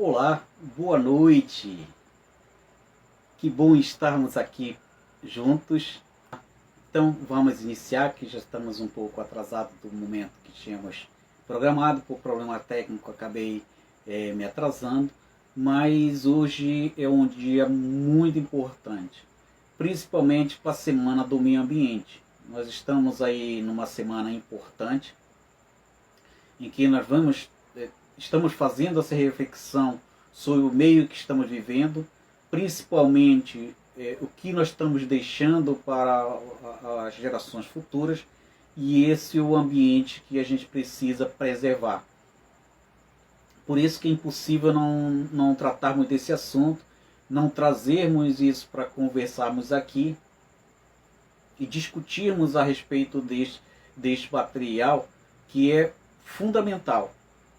Olá, boa noite. Que bom estarmos aqui juntos. Então vamos iniciar, que já estamos um pouco atrasados do momento que tínhamos programado. Por problema técnico acabei me atrasando, mas hoje é um dia muito importante, principalmente para a Semana do Meio Ambiente. Nós estamos aí numa semana importante, em que estamos fazendo essa reflexão sobre o meio que estamos vivendo, principalmente o que nós estamos deixando para as gerações futuras, e esse é o ambiente que a gente precisa preservar. Por isso que é impossível não tratarmos desse assunto, não trazermos isso para conversarmos aqui e discutirmos a respeito deste material, que é fundamental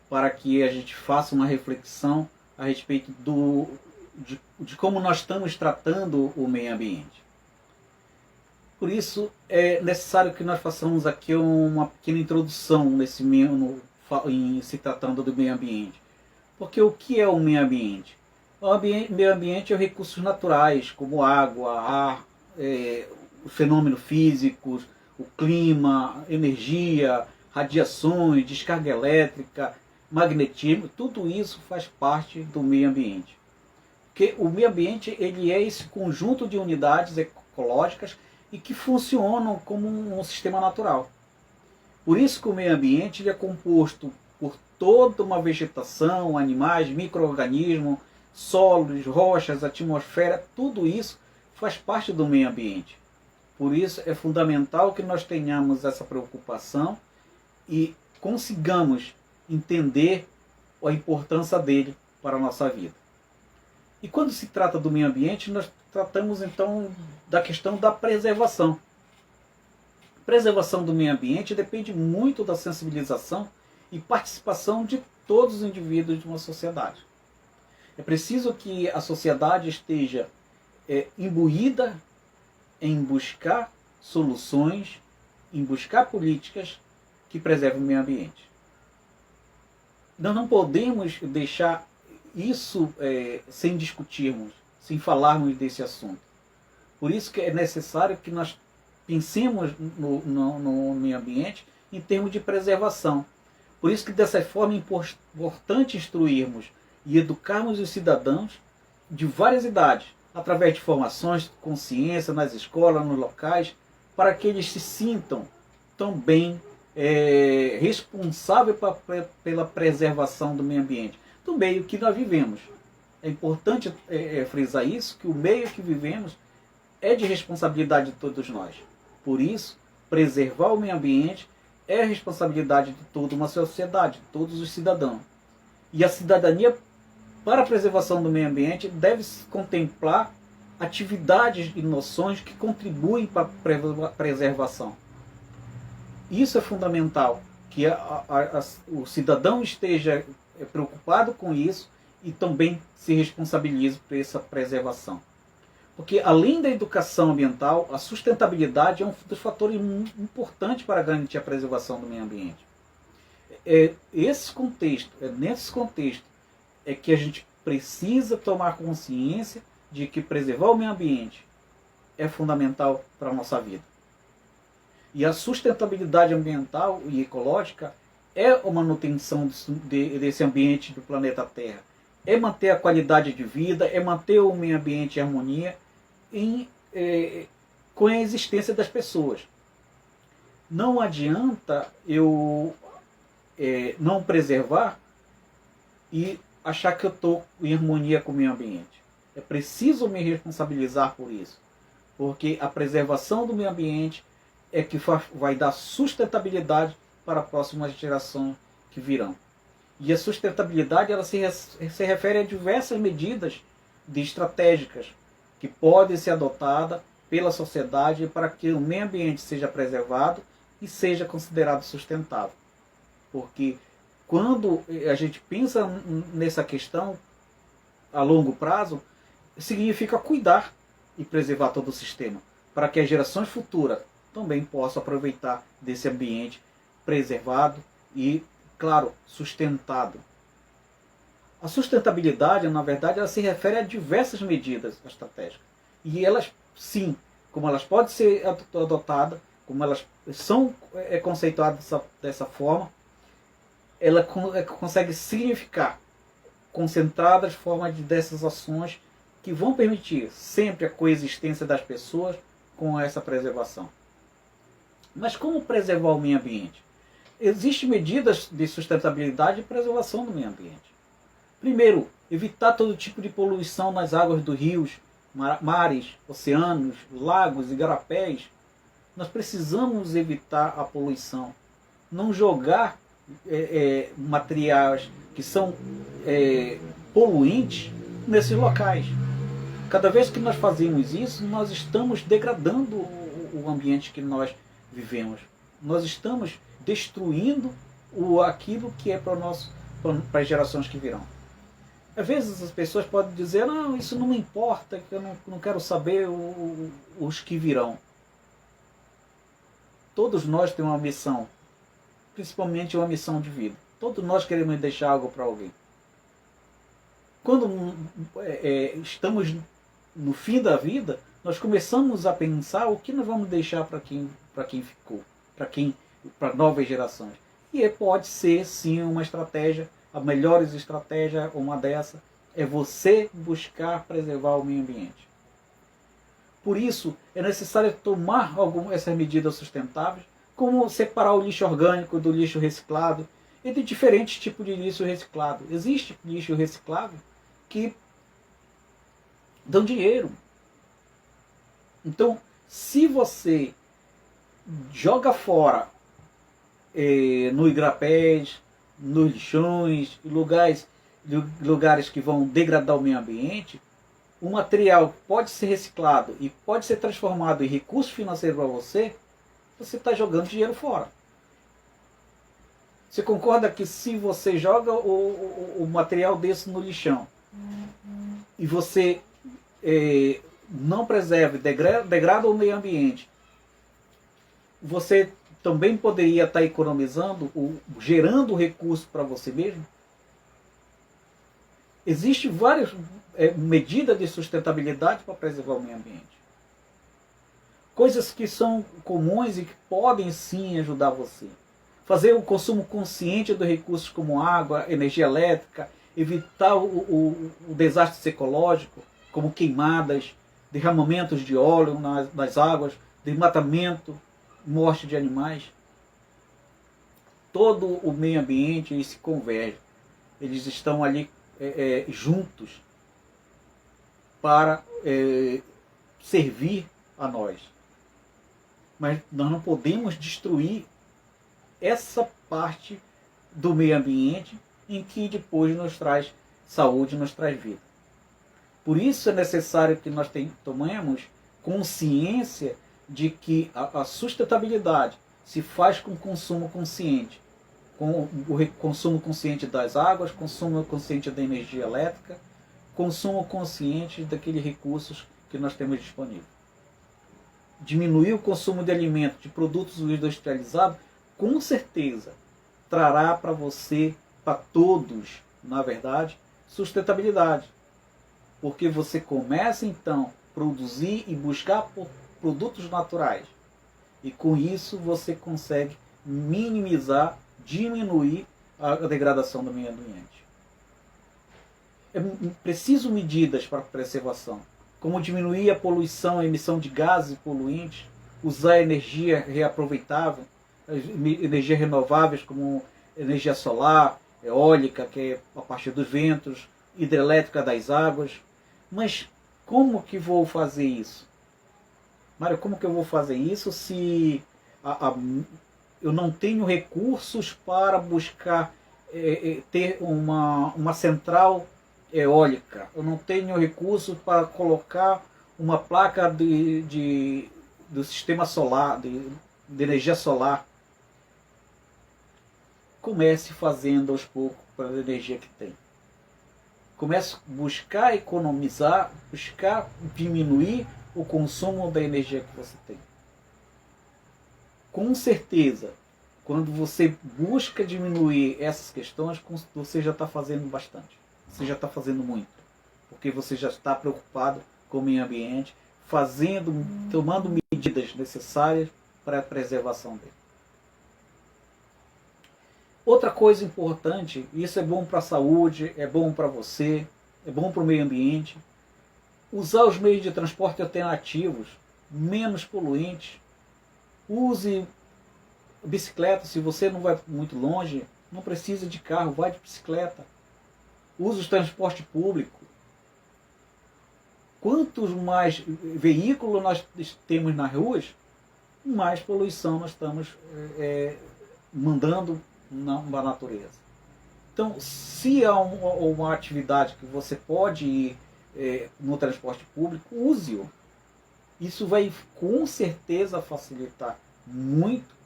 para que a gente faça uma reflexão a respeito de como nós estamos tratando o meio ambiente. Por isso é necessário que nós façamos aqui uma pequena introdução em se tratando do meio ambiente. Porque o que é o meio ambiente? O meio ambiente é recursos naturais, como água, ar, os fenômenos físicos, o clima, energia, radiações, descarga elétrica, magnetismo, tudo isso faz parte do meio ambiente. Porque o meio ambiente ele é esse conjunto de unidades ecológicas e que funcionam como um sistema natural. Por isso que o meio ambiente ele é composto por toda uma vegetação, animais, micro-organismos, solos, rochas, atmosfera, tudo isso faz parte do meio ambiente. Por isso é fundamental que nós tenhamos essa preocupação e consigamos entender a importância dele para a nossa vida. E quando se trata do meio ambiente, nós tratamos então da questão da preservação. A preservação do meio ambiente depende muito da sensibilização e participação de todos os indivíduos de uma sociedade. É preciso que a sociedade esteja imbuída em buscar soluções, em buscar políticas que preservem o meio ambiente. Nós não podemos deixar isso sem discutirmos, sem falarmos desse assunto. Por isso que é necessário que nós pensemos no meio ambiente em termos de preservação. Por isso que dessa forma é importante instruirmos e educarmos os cidadãos de várias idades, através de formações, consciência nas escolas, nos locais, para que eles se sintam também responsável pela preservação do meio ambiente, do meio que nós vivemos. É importante frisar isso, que o meio que vivemos é de responsabilidade de todos nós. Por isso, preservar o meio ambiente é a responsabilidade de toda uma sociedade, de todos os cidadãos. E a cidadania, para a preservação do meio ambiente, deve contemplar atividades e noções que contribuem para a preservação. Isso é fundamental, que o cidadão esteja preocupado com isso e também se responsabilize por essa preservação. Porque além da educação ambiental, a sustentabilidade é um dos fatores importantes para garantir a preservação do meio ambiente. Nesse contexto é que a gente precisa tomar consciência de que preservar o meio ambiente é fundamental para a nossa vida. E a sustentabilidade ambiental e ecológica é a manutenção desse ambiente do planeta Terra. É manter a qualidade de vida, é manter o meio ambiente em harmonia com a existência das pessoas. Não adianta eu não preservar e achar que eu estou em harmonia com o meio ambiente. É preciso me responsabilizar por isso. Porque a preservação do meio ambiente é que vai dar sustentabilidade para a próxima geração que virão. E a sustentabilidade ela se refere a diversas medidas estratégicas que podem ser adotadas pela sociedade para que o meio ambiente seja preservado e seja considerado sustentável. Porque quando a gente pensa nessa questão a longo prazo, significa cuidar e preservar todo o sistema, para que as gerações futuras também possam aproveitar desse ambiente preservado e, claro, sustentado. A sustentabilidade, na verdade, ela se refere a diversas medidas estratégicas. E elas, sim, como elas podem ser adotadas, como elas são conceituadas dessa forma, ela consegue significar concentradas formas dessas ações que vão permitir sempre a coexistência das pessoas com essa preservação. Mas como preservar o meio ambiente? Existem medidas de sustentabilidade e preservação do meio ambiente. Primeiro, evitar todo tipo de poluição nas águas dos rios, mares, oceanos, lagos, igarapés. Nós precisamos evitar a poluição. Não jogar materiais que são poluentes nesses locais. Cada vez que nós fazemos isso, nós estamos degradando o ambiente que nós vivemos. Nós estamos destruindo aquilo que é para as gerações que virão. Às vezes as pessoas podem dizer, não, isso não me importa, que eu não quero saber os que virão. Todos nós temos uma missão, principalmente uma missão de vida. Todos nós queremos deixar algo para alguém. Quando estamos no fim da vida, nós começamos a pensar o que nós vamos deixar para quem ficou, para novas gerações. E pode ser sim uma estratégia, a melhor estratégia, uma dessa, é você buscar preservar o meio ambiente. Por isso, é necessário tomar essas medidas sustentáveis, como separar o lixo orgânico do lixo reciclado, e de diferentes tipos de lixo reciclado. Existe lixo reciclado que dão dinheiro. Então, se você joga fora no igarapés, nos lixões, lugares que vão degradar o meio ambiente, o material pode ser reciclado e pode ser transformado em recurso financeiro para você está jogando dinheiro fora. Você concorda que se você joga o material desse no lixão e você não preserva, degrada o meio ambiente, você também poderia estar economizando, gerando recursos para você mesmo? Existem várias medidas de sustentabilidade para preservar o meio ambiente. Coisas que são comuns e que podem sim ajudar você. Fazer o consumo consciente de recursos como água, energia elétrica, evitar o desastre ecológico, como queimadas, derramamentos de óleo nas águas, desmatamento, morte de animais. Todo o meio ambiente se converge. Eles estão ali juntos para servir a nós. Mas nós não podemos destruir essa parte do meio ambiente em que depois nos traz saúde, nos traz vida. Por isso é necessário que nós tomemos consciência de que a sustentabilidade se faz com consumo consciente. Com o consumo consciente das águas, consumo consciente da energia elétrica, consumo consciente daqueles recursos que nós temos disponível. Diminuir o consumo de alimentos, de produtos industrializados, com certeza trará para você, para todos, na verdade, sustentabilidade. Porque você começa então a produzir e buscar por produtos naturais. E com isso você consegue minimizar, diminuir a degradação do meio ambiente. É preciso medidas para a preservação, como diminuir a poluição, a emissão de gases poluentes, usar energia reaproveitável, energias renováveis como energia solar, eólica, que é a partir dos ventos, hidrelétrica das águas. Mas como que vou fazer isso? Mário, como que eu vou fazer isso se eu não tenho recursos para buscar ter uma central eólica? Eu não tenho recursos para colocar uma placa do sistema solar, de energia solar. Comece fazendo aos poucos para a energia que tem. Comece a buscar economizar, buscar diminuir o consumo da energia que você tem. Com certeza, quando você busca diminuir essas questões, você já está fazendo bastante. você já está fazendo muito, porque você já está preocupado com o meio ambiente, tomando medidas necessárias para a preservação dele. Outra coisa importante, isso é bom para a saúde, é bom para você, é bom para o meio ambiente, usar os meios de transporte alternativos, menos poluentes. Use bicicleta, se você não vai muito longe, não precisa de carro, vai de bicicleta. Use o transporte público. Quantos mais veículos nós temos nas ruas, mais poluição nós estamos mandando na natureza. Então, se há uma atividade que você pode ir no transporte público, use-o. Isso vai com certeza facilitar muito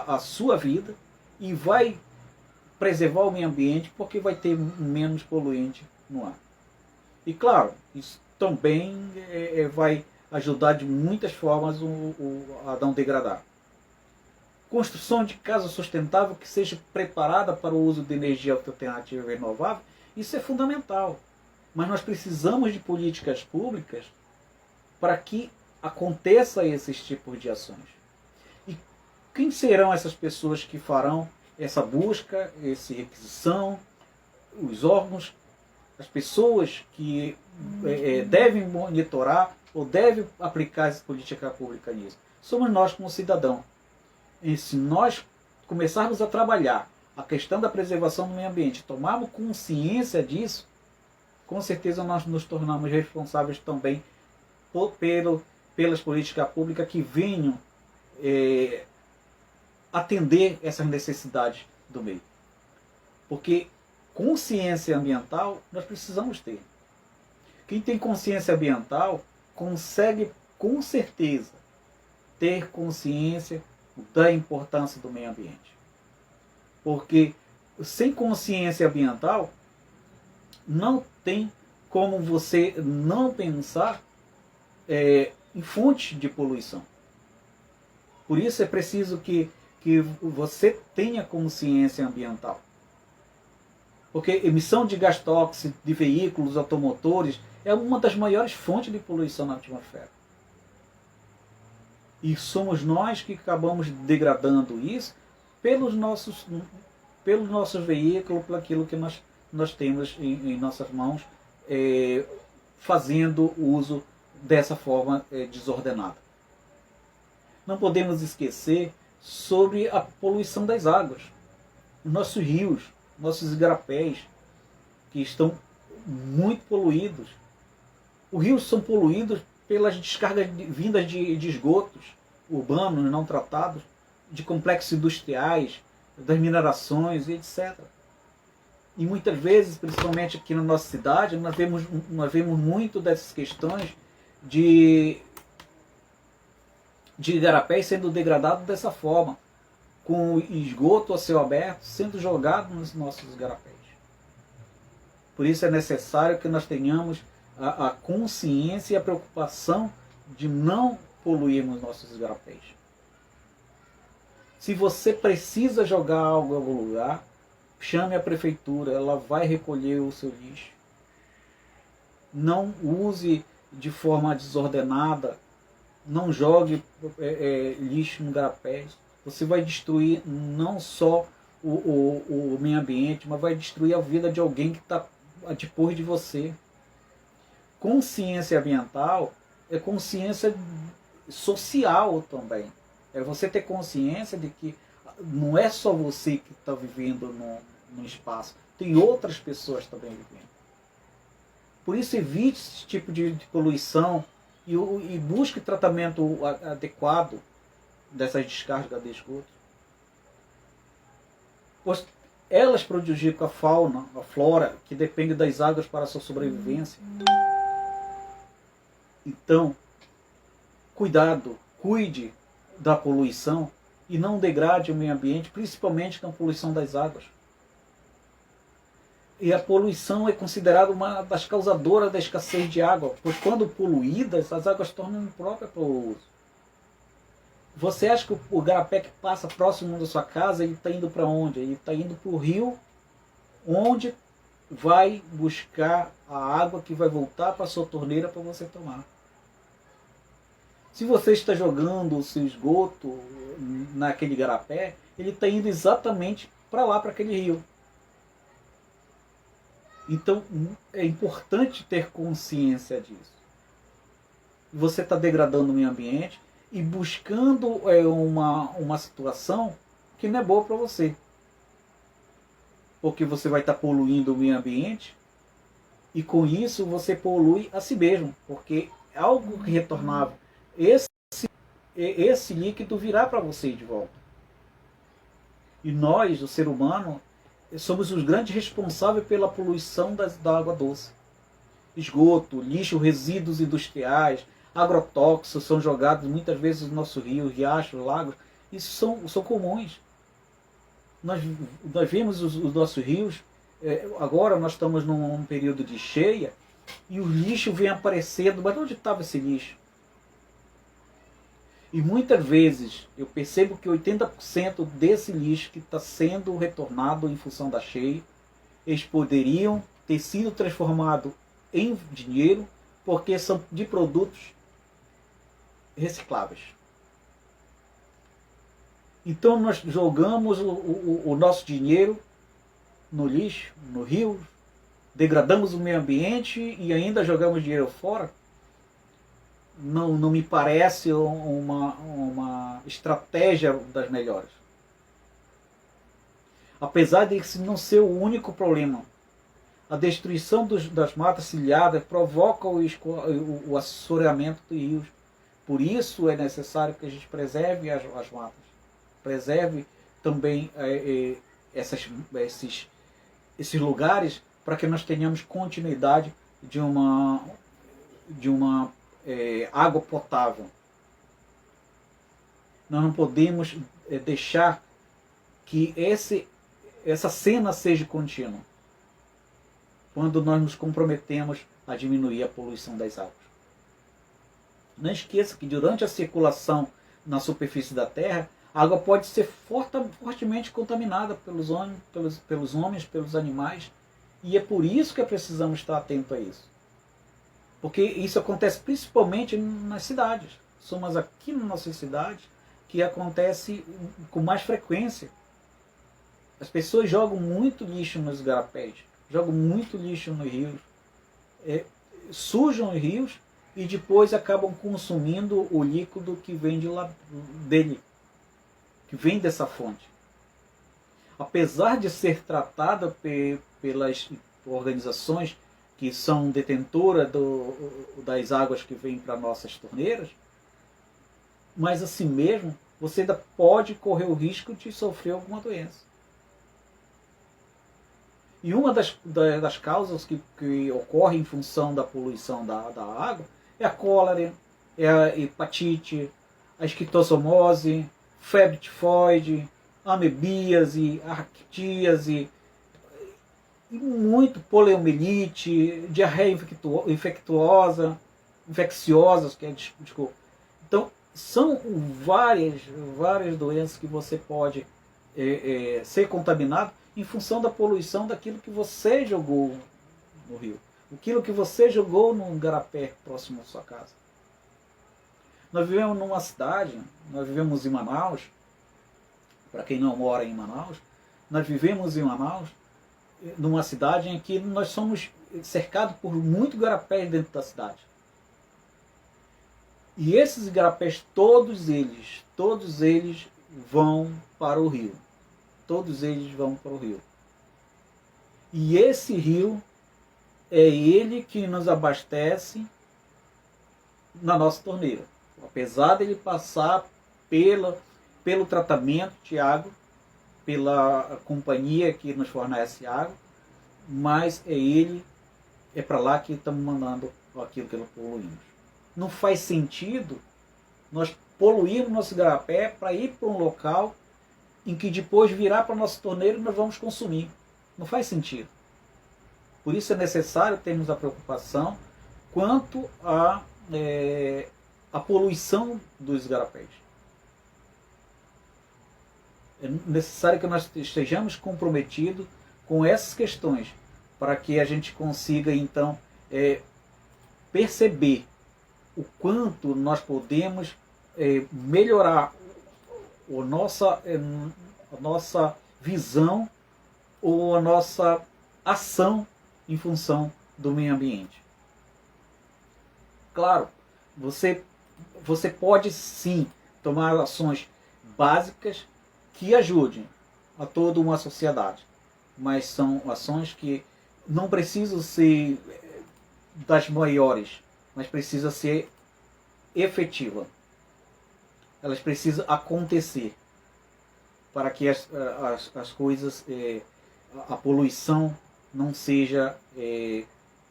a sua vida e vai preservar o meio ambiente, porque vai ter menos poluente no ar. E claro, isso também vai ajudar de muitas formas a não degradar. Construção de casa sustentável que seja preparada para o uso de energia alternativa e renovável, isso é fundamental. Mas nós precisamos de políticas públicas para que aconteça esses tipos de ações. E quem serão essas pessoas que farão essa busca, essa requisição, os órgãos, as pessoas que devem monitorar ou devem aplicar essa política pública nisso? Somos nós como cidadão. E se nós começarmos a trabalhar a questão da preservação do meio ambiente, tomarmos consciência disso, com certeza nós nos tornamos responsáveis também pelas políticas públicas que venham atender essas necessidades do meio. Porque consciência ambiental nós precisamos ter. Quem tem consciência ambiental consegue com certeza ter consciência da importância do meio ambiente. Porque sem consciência ambiental não tem como você não pensar em fonte de poluição. Por isso é preciso que você tenha consciência ambiental. Porque emissão de gás tóxico de veículos automotores é uma das maiores fontes de poluição na atmosfera. E somos nós que acabamos degradando isso pelos nossos veículos, por aquilo que nós temos em nossas mãos, fazendo uso dessa forma desordenada. Não podemos esquecer sobre a poluição das águas. Nossos rios, nossos igarapés, que estão muito poluídos. Os rios são poluídos pelas descargas vindas de esgotos urbanos não tratados, de complexos industriais, das minerações, etc. E muitas vezes, principalmente aqui na nossa cidade, nós vemos muito dessas questões de igarapés sendo degradados dessa forma, com esgoto a céu aberto sendo jogado nos nossos igarapés. Por isso é necessário que nós tenhamos a consciência e a preocupação de não poluirmos nossos igarapés. Se você precisa jogar algo em algum lugar, chame a prefeitura, ela vai recolher o seu lixo. Não use de forma desordenada, não jogue lixo no igarapés. Você vai destruir não só o meio ambiente, mas vai destruir a vida de alguém que está depois de você. Consciência ambiental é consciência social também. É você ter consciência de que não é só você que está vivendo no espaço, tem outras pessoas também vivendo. Por isso evite esse tipo de poluição e busque tratamento adequado dessas descargas de esgoto. Pois elas prejudicam a fauna, a flora, que depende das águas para a sua sobrevivência. Então, cuidado, cuide da poluição e não degrade o meio ambiente, principalmente com a poluição das águas. E a poluição é considerada uma das causadoras da escassez de água, pois quando poluídas, as águas tornam impróprias para o uso. Você acha que o igarapé que passa próximo da sua casa, ele está indo para onde? Ele está indo para o rio, onde vai buscar a água que vai voltar para a sua torneira para você tomar. Se você está jogando o seu esgoto naquele igarapé, ele está indo exatamente para lá, para aquele rio. Então é importante ter consciência disso. Você está degradando o meio ambiente e buscando uma situação que não é boa para você. Porque você vai estar poluindo o meio ambiente e com isso você polui a si mesmo. Porque é algo retornável. Esse líquido virá para você de volta. E nós, o ser humano, somos os grandes responsáveis pela poluição da água doce. Esgoto, lixo, resíduos industriais, agrotóxicos são jogados muitas vezes no nosso rio, riachos, lagos. Isso são comuns. Nós vemos os nossos rios, agora nós estamos num período de cheia, e o lixo vem aparecendo, mas onde estava esse lixo? E muitas vezes eu percebo que 80% desse lixo que está sendo retornado em função da cheia, eles poderiam ter sido transformados em dinheiro, porque são de produtos recicláveis. Então nós jogamos o nosso dinheiro no lixo, no rio, degradamos o meio ambiente e ainda jogamos dinheiro fora. Não me parece uma estratégia das melhores. Apesar de isso não ser o único problema. A destruição das matas ciliadas provoca o assoreamento de rios. Por isso é necessário que a gente preserve as matas. Preserve também esses lugares para que nós tenhamos continuidade de uma água potável. Nós não podemos deixar que essa cena seja contínua quando nós nos comprometemos a diminuir a poluição das águas. Não esqueça que durante a circulação na superfície da Terra, a água pode ser fortemente contaminada pelos homens, pelos animais, e é por isso que precisamos estar atentos a isso. Porque isso acontece principalmente nas cidades. Somos aqui nas nossas cidades que acontece com mais frequência. As pessoas jogam muito lixo nos igarapés, jogam muito lixo nos rios, sujam os rios e depois acabam consumindo o líquido que vem dele, que vem dessa fonte. Apesar de ser tratada pelas organizações que são detentoras das águas que vêm para nossas torneiras, mas assim mesmo você ainda pode correr o risco de sofrer alguma doença. E uma das causas que ocorre em função da poluição da água é a cólera, é a hepatite, a esquistossomose, febre tifoide, amebíase, aractíase, e muito poliomielite, diarreia infecciosa, desculpa. Então, são várias doenças que você pode ser contaminado em função da poluição daquilo que você jogou no rio, aquilo que você jogou num igarapé próximo à sua casa. Nós vivemos numa cidade, nós vivemos em Manaus, para quem não mora em Manaus, nós vivemos em Manaus, numa cidade em que nós somos cercados por muito igarapés dentro da cidade. E esses igarapés, todos eles vão para o rio. Todos eles vão para o rio. E esse rio é ele que nos abastece na nossa torneira. Apesar dele passar pelo tratamento de água, pela companhia que nos fornece água, mas é para lá que estamos mandando aquilo que nós poluímos. Não faz sentido nós poluirmos nosso igarapé para ir para um local em que depois virar para a nossa torneira e nós vamos consumir. Não faz sentido. Por isso é necessário termos a preocupação quanto à poluição dos igarapés. É necessário que nós estejamos comprometidos com essas questões, para que a gente consiga então perceber o quanto nós podemos melhorar a nossa visão ou a nossa ação em função do meio ambiente. Claro, você pode sim tomar ações básicas que ajudem a toda uma sociedade, mas são ações que não precisam ser das maiores, mas precisam ser efetivas. Elas precisam acontecer para que as coisas, a poluição não seja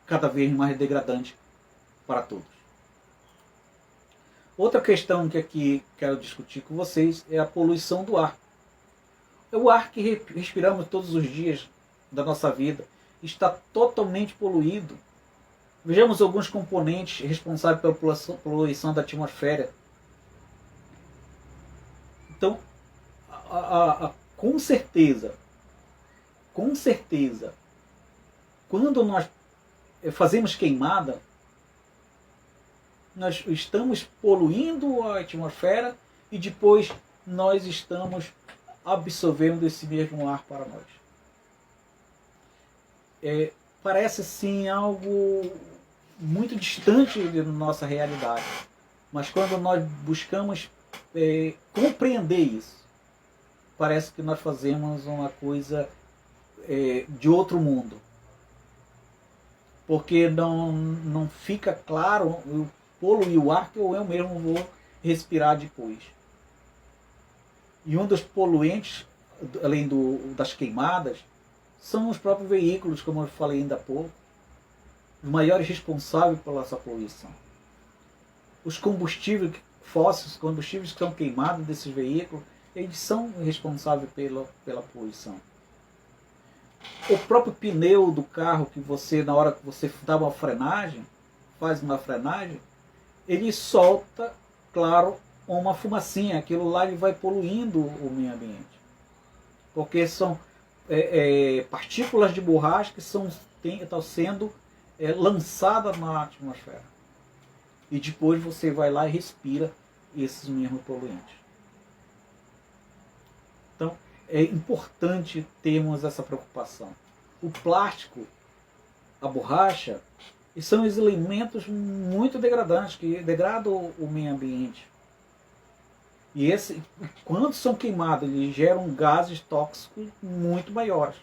cada vez mais degradante para todos. Outra questão que aqui quero discutir com vocês é a poluição do ar. O ar que respiramos todos os dias da nossa vida está totalmente poluído. Vejamos alguns componentes responsáveis pela poluição da atmosfera. Então, com certeza, quando nós fazemos queimada, nós estamos poluindo a atmosfera e depois nós estamos absorvendo esse mesmo ar para nós. Parece sim algo muito distante da nossa realidade, mas quando nós buscamos compreender isso, parece que nós fazemos uma coisa de outro mundo, porque não fica claro eu poluir o ar que eu mesmo vou respirar depois. E um dos poluentes, além das queimadas, são os próprios veículos, como eu falei ainda há pouco, os maiores responsáveis pela essa poluição. Os combustíveis fósseis, os combustíveis que são queimados desses veículos, eles são responsáveis pela poluição. O próprio pneu do carro, que você, na hora que você dá uma frenagem, faz uma frenagem, ele solta, claro, uma fumacinha. Aquilo lá ele vai poluindo o meio ambiente. Porque são partículas de borracha que estão sendo lançadas na atmosfera. E depois você vai lá e respira esses mesmos poluentes. Então, é importante termos essa preocupação. O plástico, a borracha, são os elementos muito degradantes, que degradam o meio ambiente. E quando são queimados, eles geram gases tóxicos muito maiores,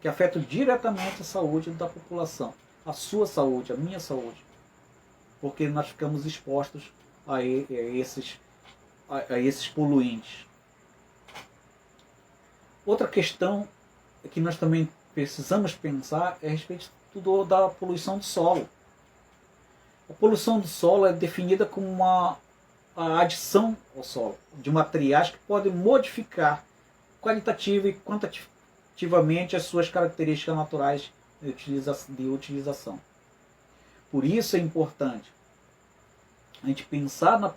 que afetam diretamente a saúde da população, a sua saúde, a minha saúde, porque nós ficamos expostos a esses poluentes. Outra questão que nós também precisamos pensar é a respeito da poluição do solo. A poluição do solo é definida como a adição ao solo de materiais que podem modificar qualitativa e quantitativamente as suas características naturais de utilização. Por isso é importante a gente pensar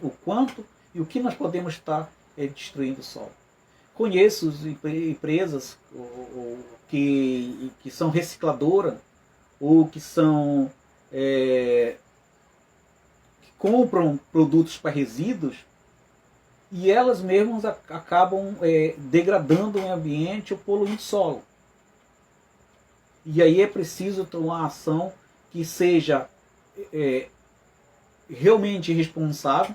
o quanto e o que nós podemos estar destruindo o solo. Conheço empresas que são recicladoras ou que são que compram produtos para resíduos e elas mesmas acabam degradando o meio ambiente ou poluindo o solo. E aí é preciso tomar uma ação que seja realmente responsável.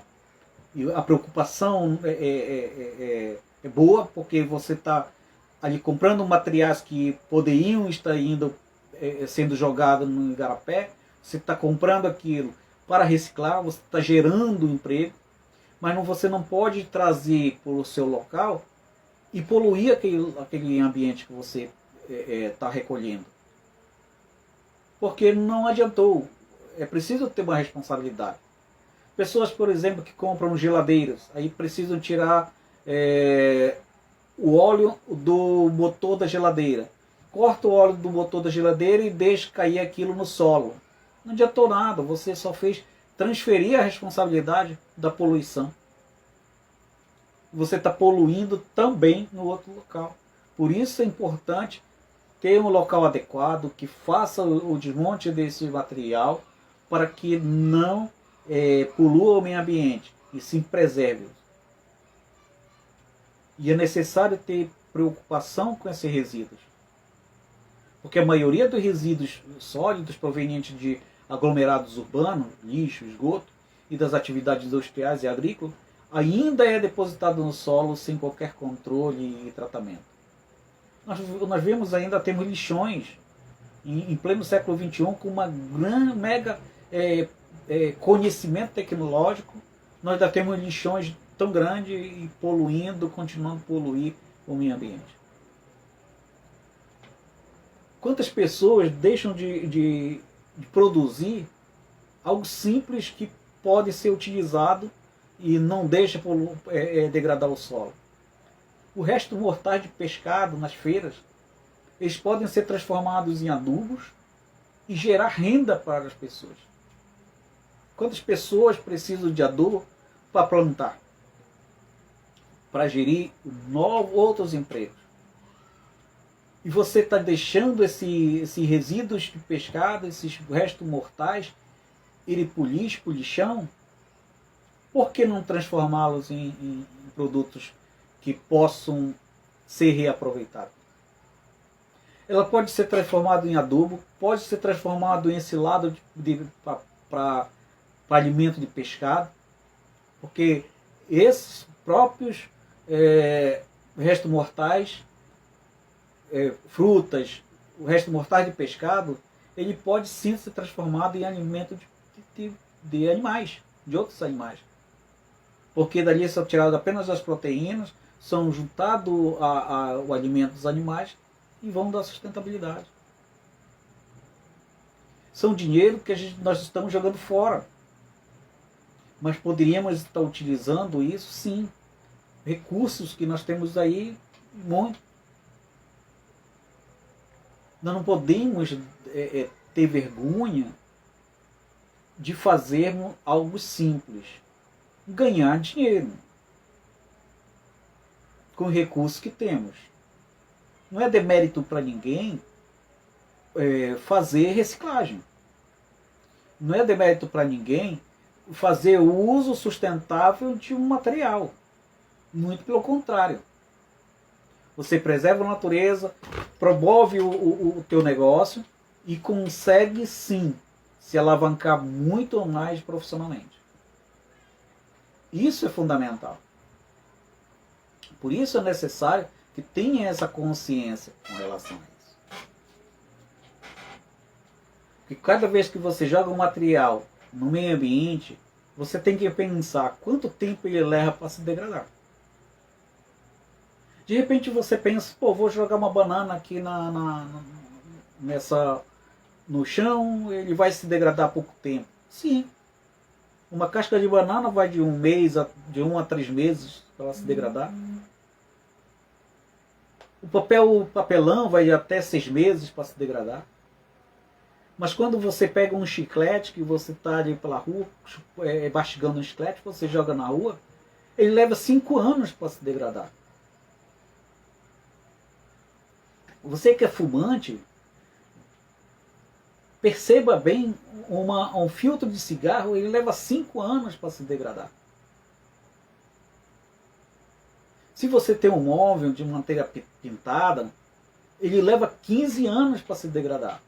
E a preocupação é boa, porque você está ali comprando materiais que poderiam estar sendo jogados no igarapé. Você está comprando aquilo para reciclar, você está gerando emprego, mas você não pode trazer para o seu local e poluir aquele ambiente que você está recolhendo. Porque não adiantou. É preciso ter uma responsabilidade. Pessoas, por exemplo, que compram geladeiras, aí precisam tirar o óleo do motor da geladeira. Corta o óleo do motor da geladeira e deixa cair aquilo no solo. Não adiantou nada, você só fez transferir a responsabilidade da poluição. Você está poluindo também no outro local. Por isso é importante ter um local adequado que faça o desmonte desse material para que não polua o meio ambiente e sim preserve. E é necessário ter preocupação com esses resíduos. Porque a maioria dos resíduos sólidos provenientes de aglomerados urbanos, lixo, esgoto, e das atividades industriais e agrícolas, ainda é depositado no solo sem qualquer controle e tratamento. Nós vemos ainda, temos lixões em pleno século XXI com uma grande, mega conhecimento tecnológico. Nós ainda temos lixões tão grandes e poluindo, continuando a poluir o meio ambiente. Quantas pessoas deixam de produzir algo simples que pode ser utilizado e não deixa degradar o solo? O resto mortais de pescado nas feiras, eles podem ser transformados em adubos e gerar renda para as pessoas. Quantas pessoas precisam de adubo para plantar? Para gerir outros empregos. E você está deixando esses resíduos de pescado, esses restos mortais, ir para o lixo, para o lixão? Por que não transformá-los em produtos que possam ser reaproveitados? Ela pode ser transformada em adubo, pode ser transformado em ensilado para alimento de pescado, porque esses próprios restos mortais, frutas, o resto mortais de pescado, ele pode sim ser transformado em alimento de animais, de outros animais. Porque dali são tiradas apenas as proteínas, são juntados ao alimento dos animais e vão dar sustentabilidade. São dinheiro que nós estamos jogando fora. Mas poderíamos estar utilizando isso, sim. Recursos que nós temos aí, muito. Nós não podemos ter vergonha de fazermos algo simples. Ganhar dinheiro com os recursos que temos. Não é demérito para ninguém fazer reciclagem. Não é demérito para ninguém fazer o uso sustentável de um material. Muito pelo contrário. Você preserva a natureza, promove o teu negócio e consegue sim se alavancar muito mais profissionalmente. Isso é fundamental. Por isso é necessário que tenha essa consciência com relação a isso. Porque cada vez que você joga um material no meio ambiente, você tem que pensar quanto tempo ele leva para se degradar. De repente você pensa, vou jogar uma banana aqui no chão, ele vai se degradar há pouco tempo. Sim. Uma casca de banana vai de 1 a 3 meses para ela se degradar. O papelão vai de até 6 meses para se degradar. Mas quando você pega um chiclete, que você está ali pela rua, mastigando um chiclete, você joga na rua, ele leva 5 anos para se degradar. Você que é fumante, perceba bem, um filtro de cigarro, ele leva 5 anos para se degradar. Se você tem um móvel de manteiga pintada, ele leva 15 anos para se degradar.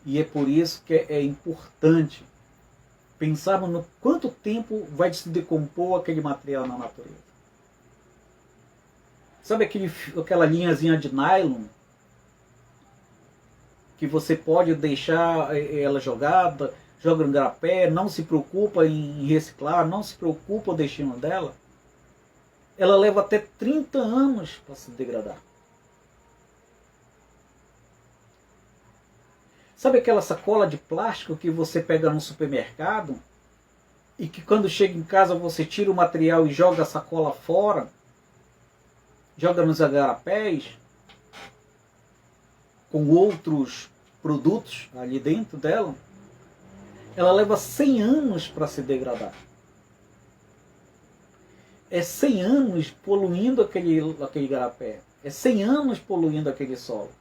E é por isso que é importante pensarmos no quanto tempo vai se decompor aquele material na natureza. Sabe aquela linhazinha de nylon que você pode deixar ela jogada, joga no garapé, não se preocupa em reciclar, não se preocupa o destino dela? Ela leva até 30 anos para se degradar. Sabe aquela sacola de plástico que você pega no supermercado e que quando chega em casa você tira o material e joga a sacola fora? Joga nos agarapés com outros produtos ali dentro dela? Ela leva 100 anos para se degradar. é 100 anos poluindo aquele igarapé. É 100 anos poluindo aquele solo.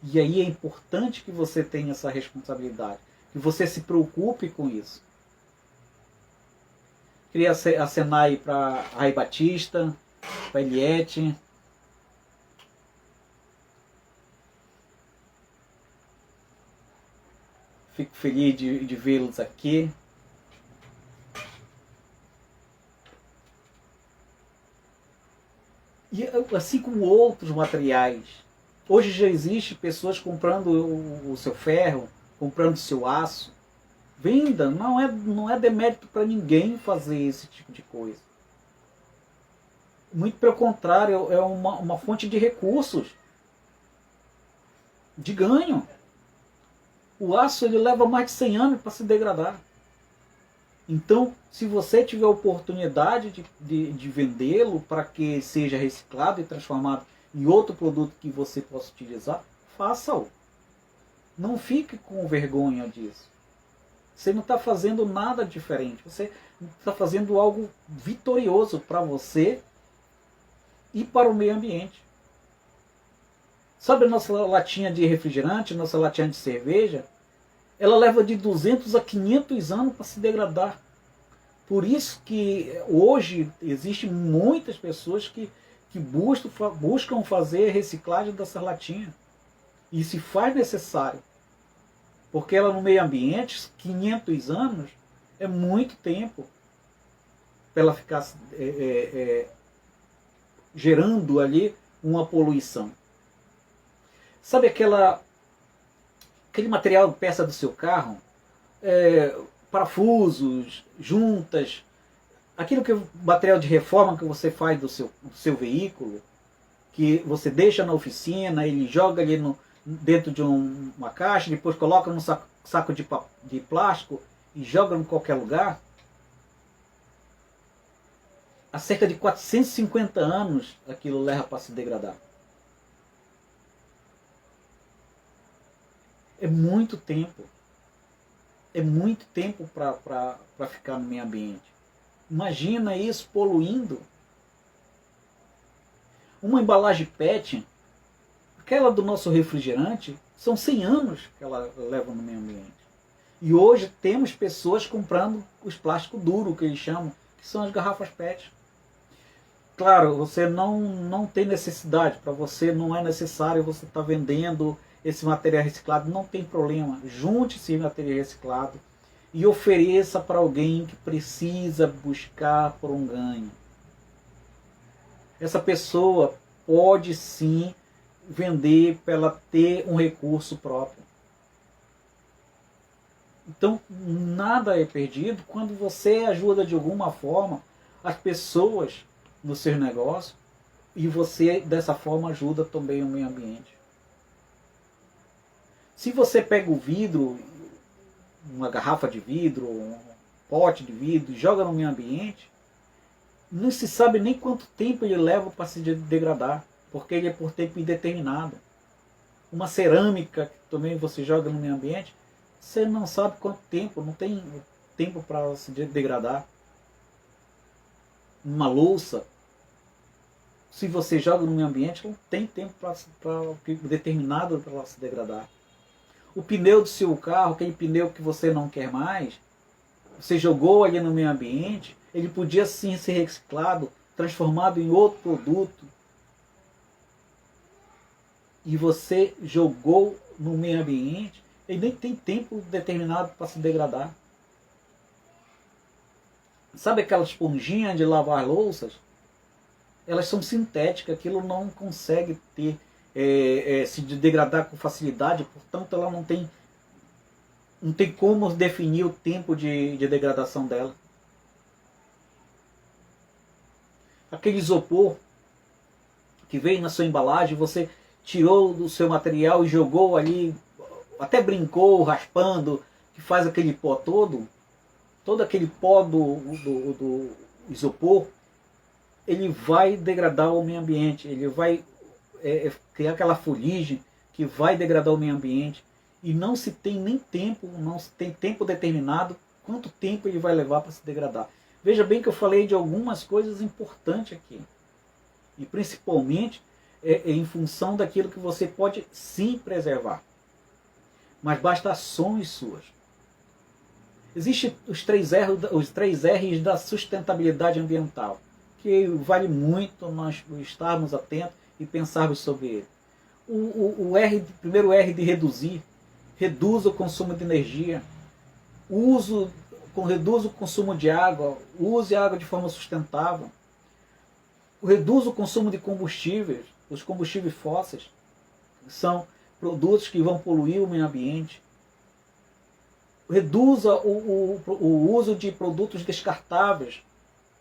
E aí é importante que você tenha essa responsabilidade, que você se preocupe com isso. Queria acenar aí para Rai Batista, para Eliette. Fico feliz de vê-los aqui. E assim como outros materiais, hoje já existe pessoas comprando o seu ferro, comprando o seu aço. Venda, não é demérito para ninguém fazer esse tipo de coisa. Muito pelo contrário, é uma fonte de recursos, de ganho. O aço ele leva mais de 100 anos para se degradar. Então, se você tiver a oportunidade de vendê-lo para que seja reciclado e transformado em outro produto que você possa utilizar, faça-o. Não fique com vergonha disso. Você não está fazendo nada diferente. Você está fazendo algo vitorioso para você e para o meio ambiente. Sabe a nossa latinha de refrigerante, nossa latinha de cerveja? Ela leva de 200 a 500 anos para se degradar. Por isso que hoje existem muitas pessoas que buscam fazer reciclagem dessa latinha. E se faz necessário. Porque ela no meio ambiente, 500 anos, é muito tempo para ela ficar gerando ali uma poluição. Sabe aquele material, peça do seu carro, parafusos, juntas, aquilo que material de reforma que você faz do seu veículo, que você deixa na oficina, ele joga ali dentro de uma caixa, depois coloca num saco de plástico e joga em qualquer lugar. Há cerca de 450 anos aquilo leva para se degradar. É muito tempo. É muito tempo para ficar no meio ambiente. Imagina isso poluindo. Uma embalagem PET, aquela do nosso refrigerante, são 100 anos que ela leva no meio ambiente. E hoje temos pessoas comprando os plásticos duros, que eles chamam, que são as garrafas PET. Claro, você não tem necessidade, para você não é necessário você estar vendendo esse material reciclado, não tem problema. Junte esse material reciclado e ofereça para alguém que precisa buscar por um ganho. Essa pessoa pode sim vender para ela ter um recurso próprio. Então, nada é perdido quando você ajuda de alguma forma as pessoas no seu negócio e você, dessa forma, ajuda também o meio ambiente. Se você pega o vidro, uma garrafa de vidro, um pote de vidro, e joga no meio ambiente, não se sabe nem quanto tempo ele leva para se degradar, porque ele é por tempo indeterminado. Uma cerâmica que também você joga no meio ambiente, você não sabe quanto tempo, não tem tempo para se degradar. Uma louça, se você joga no meio ambiente, não tem tempo determinado para ela se degradar. O pneu do seu carro, aquele pneu que você não quer mais, você jogou ali no meio ambiente, ele podia sim ser reciclado, transformado em outro produto. E você jogou no meio ambiente, ele nem tem tempo determinado para se degradar. Sabe aquelas esponjinhas de lavar louças? Elas são sintéticas, aquilo não consegue se degradar com facilidade, portanto ela não tem como definir o tempo de degradação dela. Aquele isopor que vem na sua embalagem, você tirou do seu material e jogou ali, até brincou raspando, que faz aquele pó todo aquele pó do isopor, ele vai degradar o meio ambiente, ele vai criar aquela fuligem que vai degradar o meio ambiente, e não se tem nem tempo, não se tem tempo determinado Quanto tempo ele vai levar para se degradar? Veja bem que eu falei de algumas coisas importantes aqui. E principalmente em função daquilo que você pode sim preservar. Mas basta ações suas. Existem os três R's da sustentabilidade ambiental, que vale muito nós estarmos atentos e pensarmos sobre ele. Primeiro R de reduzir. Reduza o consumo de energia. Reduza o consumo de água. Use a água de forma sustentável. Reduza o consumo de combustíveis. Os combustíveis fósseis são produtos que vão poluir o meio ambiente. Reduza o uso de produtos descartáveis.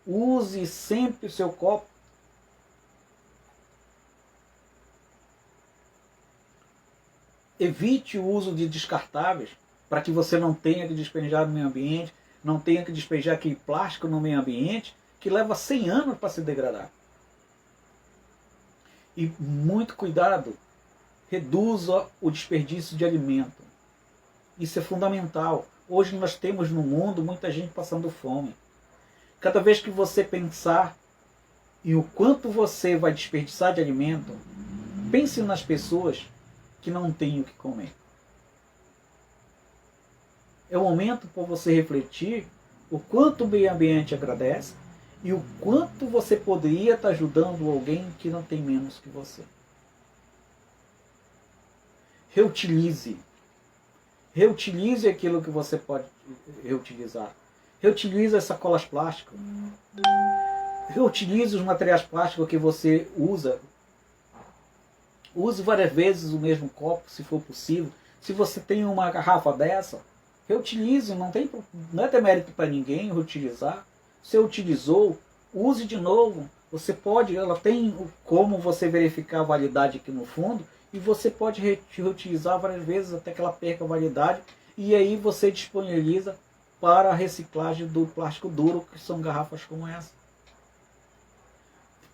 Use sempre o seu copo. Evite o uso de descartáveis, para que você não tenha que despejar no meio ambiente, não tenha que despejar aquele plástico no meio ambiente, que leva 100 anos para se degradar. E muito cuidado, reduza o desperdício de alimento. Isso é fundamental. Hoje nós temos no mundo muita gente passando fome. Cada vez que você pensar em o quanto você vai desperdiçar de alimento, pense nas pessoas que não têm o que comer. É o momento para você refletir o quanto o meio ambiente agradece e o quanto você poderia estar ajudando alguém que não tem menos que você. Reutilize. Reutilize aquilo que você pode reutilizar. Reutilize as sacolas plásticas. Reutilize os materiais plásticos que você usa. Use várias vezes o mesmo copo, se for possível. Se você tem uma garrafa dessa, reutilize. Não é demérito para ninguém reutilizar. Se utilizou, use de novo. Ela tem como você verificar a validade aqui no fundo. E você pode reutilizar várias vezes até que ela perca a validade. E aí você disponibiliza para a reciclagem do plástico duro, que são garrafas como essa.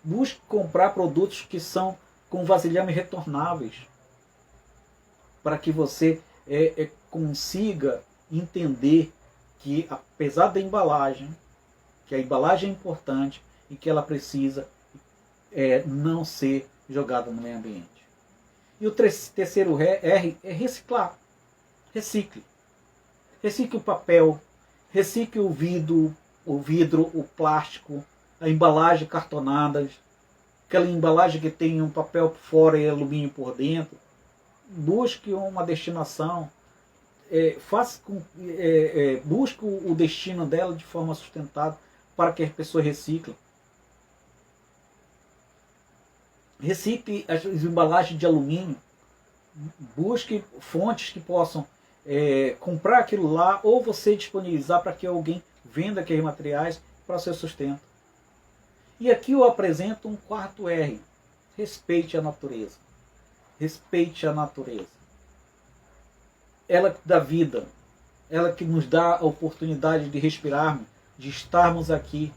Busque comprar produtos que são com vasilhames retornáveis, para que você consiga entender que, apesar da embalagem, que a embalagem é importante e que ela precisa não ser jogada no meio ambiente. E o terceiro R é reciclar. Recicle. Recicle o papel, recicle o vidro, o plástico, a embalagem cartonada, aquela embalagem que tem um papel por fora e alumínio por dentro. Busque uma destinação, busque o destino dela de forma sustentável para que as pessoas reciclem. Recicle as embalagens de alumínio. Busque fontes que possam comprar aquilo lá ou você disponibilizar para que alguém venda aqueles materiais para o seu sustento. E aqui eu apresento um quarto R. Respeite a natureza. Respeite a natureza. Ela que dá vida. Ela que nos dá a oportunidade de respirarmos, de estarmos aqui.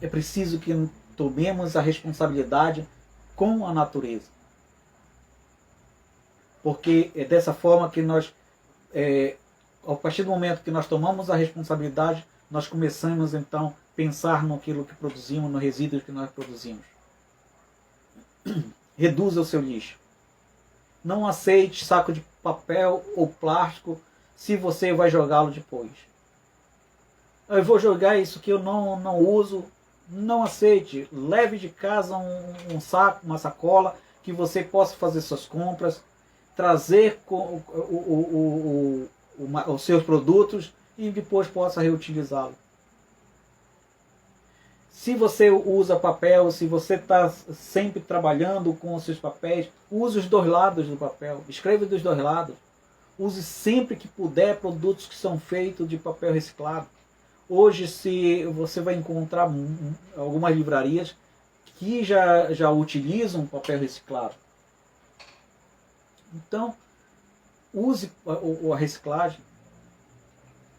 É preciso que tomemos a responsabilidade com a natureza. Porque é dessa forma que nós, a partir do momento que nós tomamos a responsabilidade, nós começamos então a pensar naquilo que produzimos, no resíduo que nós produzimos. Reduza o seu lixo. Não aceite saco de papel ou plástico se você vai jogá-lo depois. Eu vou jogar isso que eu não uso. Não aceite. Leve de casa um saco, uma sacola, que você possa fazer suas compras, trazer os seus produtos e depois possa reutilizá-lo. Se você usa papel, se você está sempre trabalhando com os seus papéis, use os dois lados do papel, escreva dos dois lados. Use sempre que puder produtos que são feitos de papel reciclado. Hoje você vai encontrar algumas livrarias que já utilizam papel reciclado. Então, use a reciclagem,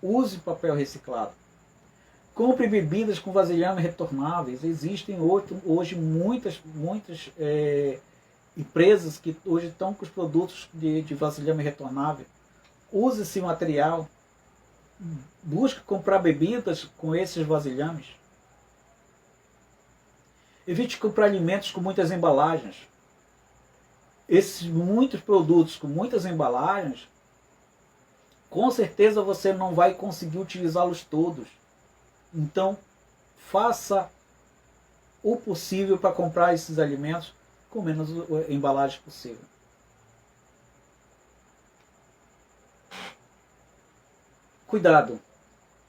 use papel reciclado. Compre bebidas com vasilhames retornáveis. Existem hoje muitas empresas que hoje estão com os produtos de vasilhame retornável. Use esse material. Busque comprar bebidas com esses vasilhames. Evite comprar alimentos com muitas embalagens. Esses muitos produtos com muitas embalagens, com certeza você não vai conseguir utilizá-los todos. Então, faça o possível para comprar esses alimentos com menos embalagem possível. Cuidado.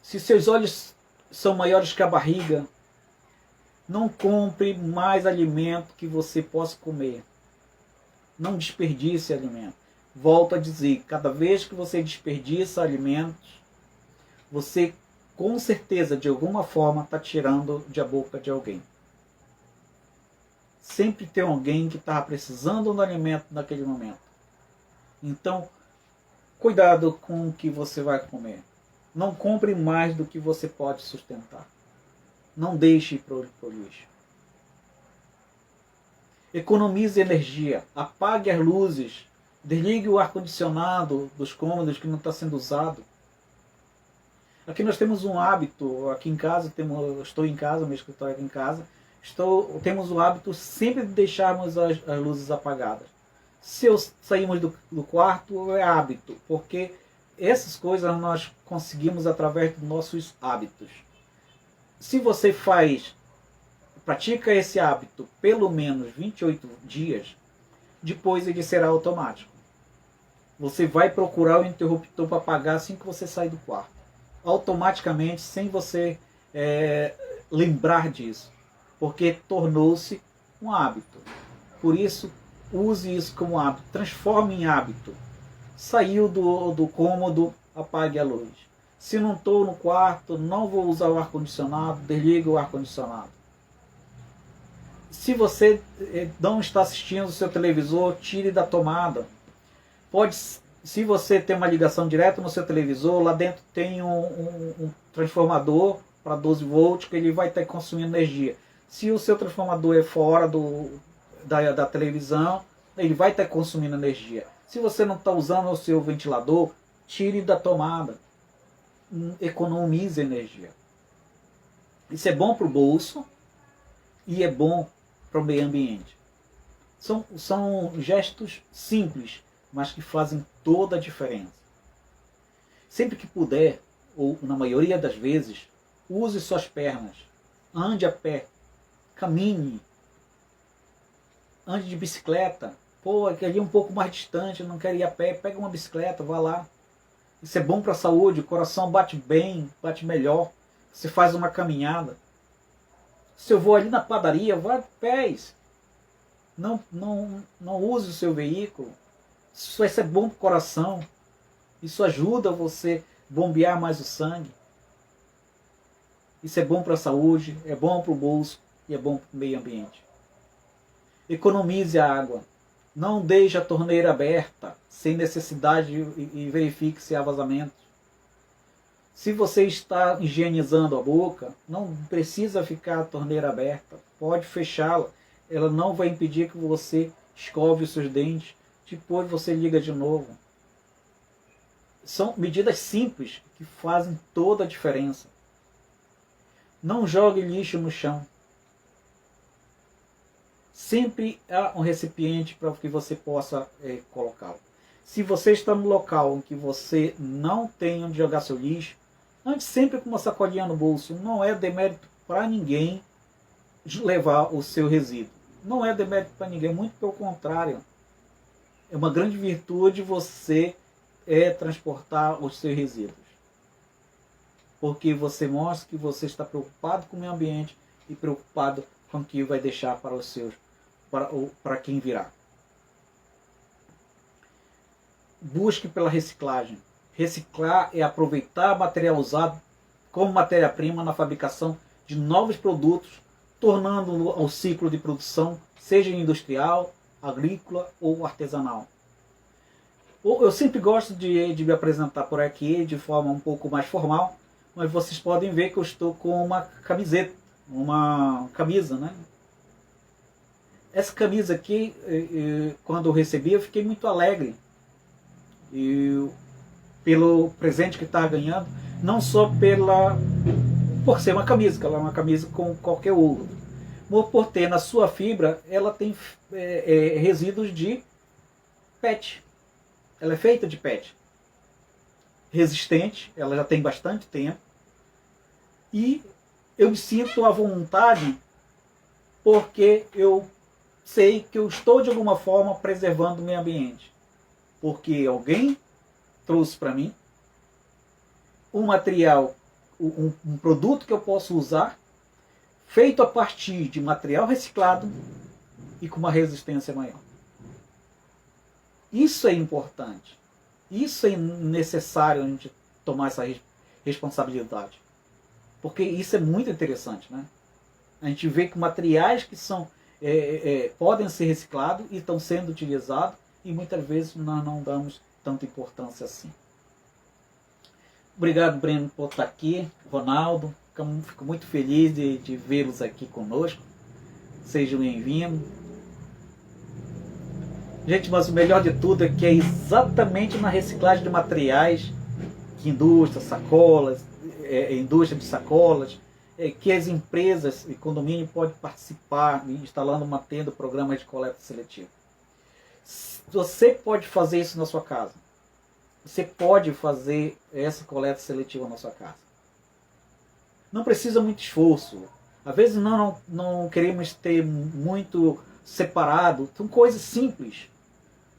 Se seus olhos são maiores que a barriga, não compre mais alimento que você possa comer. Não desperdice alimento. Volto a dizer, cada vez que você desperdiça alimentos, você com certeza, de alguma forma, está tirando da boca de alguém. Sempre tem alguém que está precisando do alimento naquele momento. Então, cuidado com o que você vai comer. Não compre mais do que você pode sustentar. Não deixe para o lixo. Economize energia. Apague as luzes. Desligue o ar-condicionado dos cômodos que não está sendo usado. Aqui nós temos um hábito, aqui em casa, estou em casa, meu escritório aqui em casa, temos o hábito sempre de deixarmos as luzes apagadas. Se saímos do quarto, é hábito, porque essas coisas nós conseguimos através dos nossos hábitos. Se você pratica esse hábito pelo menos 28 dias, depois ele será automático. Você vai procurar o interruptor para apagar assim que você sair do quarto. Automaticamente, sem você lembrar disso. Porque tornou-se um hábito. Por isso, use isso como hábito. Transforme em hábito. Saiu do cômodo, apague a luz. Se não estou no quarto, não vou usar o ar-condicionado, desligue o ar-condicionado. Se você não está assistindo o seu televisor, tire da tomada. Se você tem uma ligação direta no seu televisor, lá dentro tem um transformador para 12 volts que ele vai estar consumindo energia. Se o seu transformador é fora da televisão, ele vai estar consumindo energia. Se você não está usando o seu ventilador, tire da tomada. Economize energia. Isso é bom para o bolso e é bom para o meio ambiente. São gestos simples, mas que fazem toda a diferença. Sempre que puder, ou na maioria das vezes, use suas pernas. Ande a pé. Caminhe. Ande de bicicleta. Pô, ali é um pouco mais distante, eu não quero ir a pé. Pega uma bicicleta, vá lá. Isso é bom para a saúde, o coração bate bem, bate melhor. Você faz uma caminhada. Se eu vou ali na padaria, vá de pés. Não use o seu veículo. Isso é bom para o coração. Isso ajuda você a bombear mais o sangue. Isso é bom para a saúde, é bom para o bolso e é bom para o meio ambiente. Economize a água. Não deixe a torneira aberta sem necessidade e verifique se há vazamento. Se você está higienizando a boca, não precisa ficar a torneira aberta. Pode fechá-la. Ela não vai impedir que você escove os seus dentes. Depois você liga de novo. São medidas simples que fazem toda a diferença. Não jogue lixo no chão. Sempre há um recipiente para que você possa colocá-lo. Se você está no local em que você não tem onde jogar seu lixo, ande sempre com uma sacolinha no bolso. Não é demérito para ninguém levar o seu resíduo. Não é demérito para ninguém, muito pelo contrário. É uma grande virtude você transportar os seus resíduos. Porque você mostra que você está preocupado com o meio ambiente e preocupado com o que vai deixar para os seus, para quem virá. Busque pela reciclagem. Reciclar é aproveitar material usado como matéria-prima na fabricação de novos produtos, tornando-o ao ciclo de produção, seja industrial, agrícola ou artesanal. Eu sempre gosto de me apresentar por aqui de forma um pouco mais formal, mas vocês podem ver que eu estou com uma camiseta, uma camisa, né? Essa camisa aqui, quando eu recebi, eu fiquei muito alegre pelo presente que estava ganhando. Não só por ser uma camisa, que ela é uma camisa como qualquer outra, mas por ter na sua fibra, ela tem resíduos de PET. Ela é feita de PET. Resistente, ela já tem bastante tempo. E eu me sinto à vontade porque eu sei que eu estou de alguma forma preservando o meio ambiente. Porque alguém trouxe para mim um material, um produto que eu posso usar, feito a partir de material reciclado e com uma resistência maior. Isso é importante. Isso é necessário a gente tomar essa responsabilidade. Porque isso é muito interessante, né? A gente vê que materiais que podem ser reciclados e estão sendo utilizados, e muitas vezes nós não damos tanta importância assim. Obrigado, Breno, por estar aqui. Ronaldo, fico muito feliz de vê-los aqui conosco. Sejam bem-vindos. Gente, mas o melhor de tudo é que é exatamente na reciclagem de materiais, que indústria, sacolas, indústria de sacolas, que as empresas e condomínio podem participar, instalando uma tenda, programa de coleta seletiva. Você pode fazer isso na sua casa. Você pode fazer essa coleta seletiva na sua casa. Não precisa muito esforço. Às vezes não queremos ter muito separado. São coisas simples.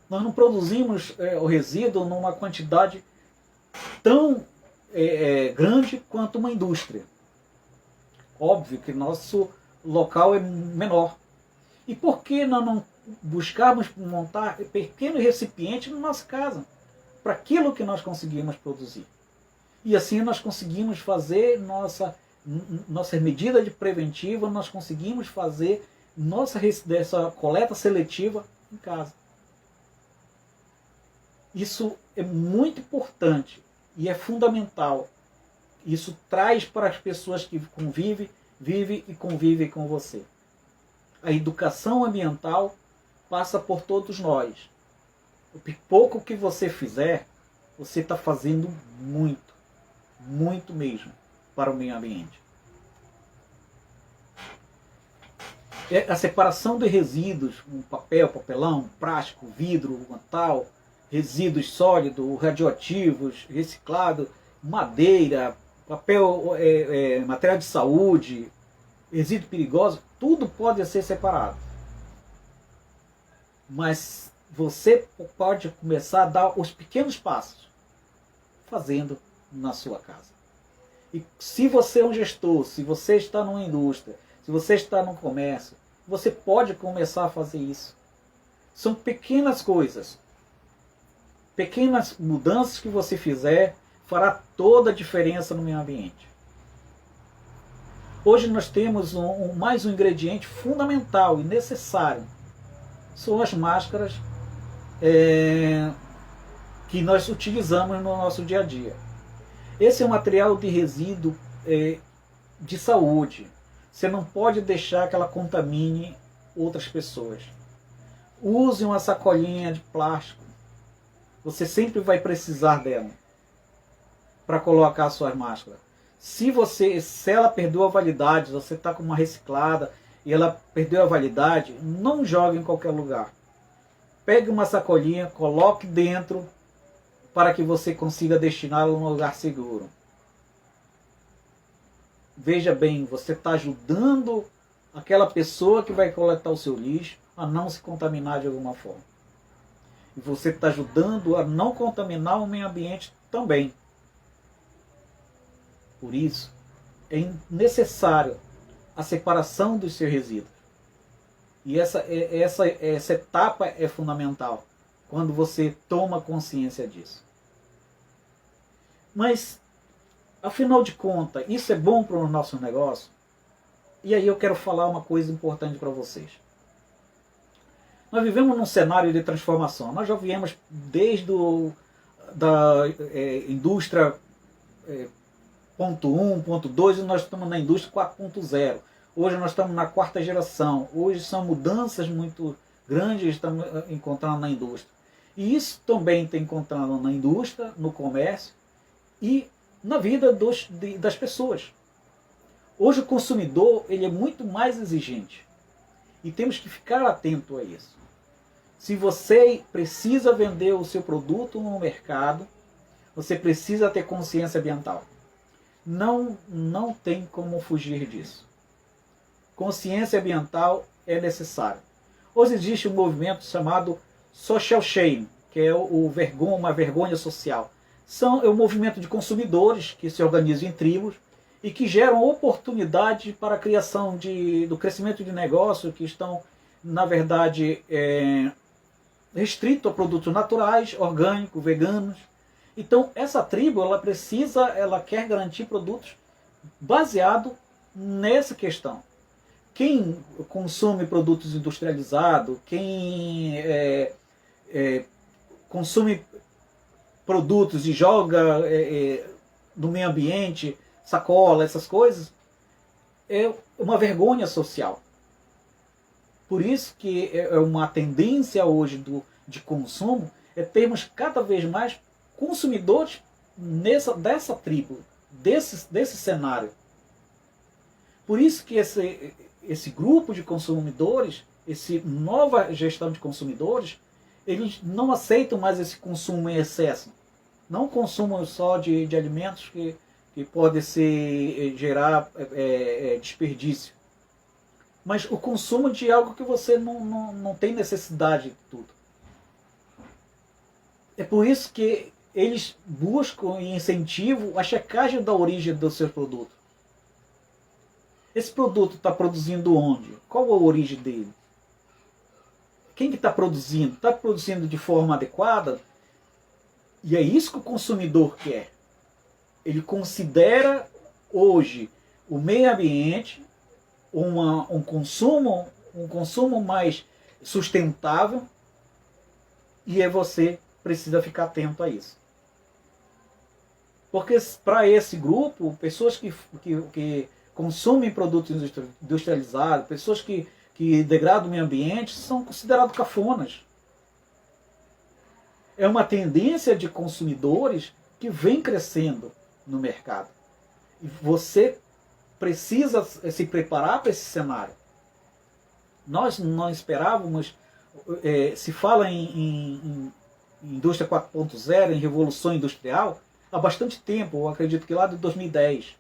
Nós não produzimos o resíduo numa quantidade tão grande quanto uma indústria. Óbvio que nosso local é menor. E por que nós não buscarmos montar pequenos recipientes na nossa casa, para aquilo que nós conseguimos produzir? E assim nós conseguimos fazer nossa medida de preventiva, nós conseguimos fazer dessa coleta seletiva em casa. Isso é muito importante e é fundamental. Isso traz para as pessoas que vivem e convivem com você. A educação ambiental passa por todos nós. O pouco que você fizer, você está fazendo muito, muito mesmo para o meio ambiente. A separação de resíduos, um papel, papelão, plástico, vidro, metal, resíduos sólidos, radioativos, reciclado, madeira, papel, material de saúde, resíduo perigoso, tudo pode ser separado. Mas você pode começar a dar os pequenos passos, fazendo na sua casa. E se você é um gestor, se você está numa indústria, se você está no comércio, você pode começar a fazer isso. São pequenas coisas. Pequenas mudanças que você fizer fará toda a diferença no meio ambiente. Hoje nós temos mais um ingrediente fundamental e necessário. São as máscaras que nós utilizamos no nosso dia a dia. Esse é um material de resíduo de saúde. Você não pode deixar que ela contamine outras pessoas. Use uma sacolinha de plástico. Você sempre vai precisar dela para colocar suas máscaras. Se ela perdeu a validade, você está com uma reciclada e ela perdeu a validade, não jogue em qualquer lugar. Pegue uma sacolinha, coloque dentro para que você consiga destiná-la num lugar seguro. Veja bem, você está ajudando aquela pessoa que vai coletar o seu lixo a não se contaminar de alguma forma. E você está ajudando a não contaminar o meio ambiente também. Por isso, é necessário a separação dos seus resíduos. E essa etapa é fundamental, quando você toma consciência disso. Mas, afinal de contas, isso é bom para o nosso negócio? E aí eu quero falar uma coisa importante para vocês. Nós vivemos num cenário de transformação. Nós já viemos desde da indústria ponto 1, ponto 2, e nós estamos na indústria 4.0. Hoje nós estamos na quarta geração. Hoje são mudanças muito grandes que estamos encontrando na indústria. E isso também está encontrando na indústria, no comércio e na vida das pessoas. Hoje o consumidor ele é muito mais exigente e temos que ficar atento a isso. Se você precisa vender o seu produto no mercado, você precisa ter consciência ambiental. Não tem como fugir disso. Consciência ambiental é necessária. Hoje existe um movimento chamado Social Shame, que é uma vergonha social. É um movimento de consumidores que se organizam em tribos e que geram oportunidade para a criação do crescimento de negócios que estão, na verdade, restrito a produtos naturais, orgânicos, veganos. Então, essa tribo, ela quer garantir produtos baseados nessa questão. Quem consome produtos industrializados, quem consome produtos e joga no meio ambiente, sacola, essas coisas, é uma vergonha social. Por isso que é uma tendência hoje de consumo, termos cada vez mais consumidores dessa tribo, desse cenário. Por isso que esse grupo de consumidores, essa nova gestão de consumidores, eles não aceitam mais esse consumo em excesso. Não consumam só de alimentos que podem gerar desperdício. Mas o consumo de algo que você não tem necessidade de tudo. É por isso que eles buscam e incentivam a checagem da origem do seu produto. Esse produto está produzindo onde? Qual a origem dele? Quem que está produzindo? Está produzindo de forma adequada? E é isso que o consumidor quer. Ele considera hoje o meio ambiente um consumo mais sustentável, e você precisa ficar atento a isso. Porque para esse grupo, pessoas que consumem produtos industrializados, pessoas que degradam o meio ambiente, são considerados cafonas. É uma tendência de consumidores que vem crescendo no mercado. E você precisa se preparar para esse cenário. Nós não esperávamos, se fala em indústria 4.0, em revolução industrial, há bastante tempo, eu acredito que lá de 2010.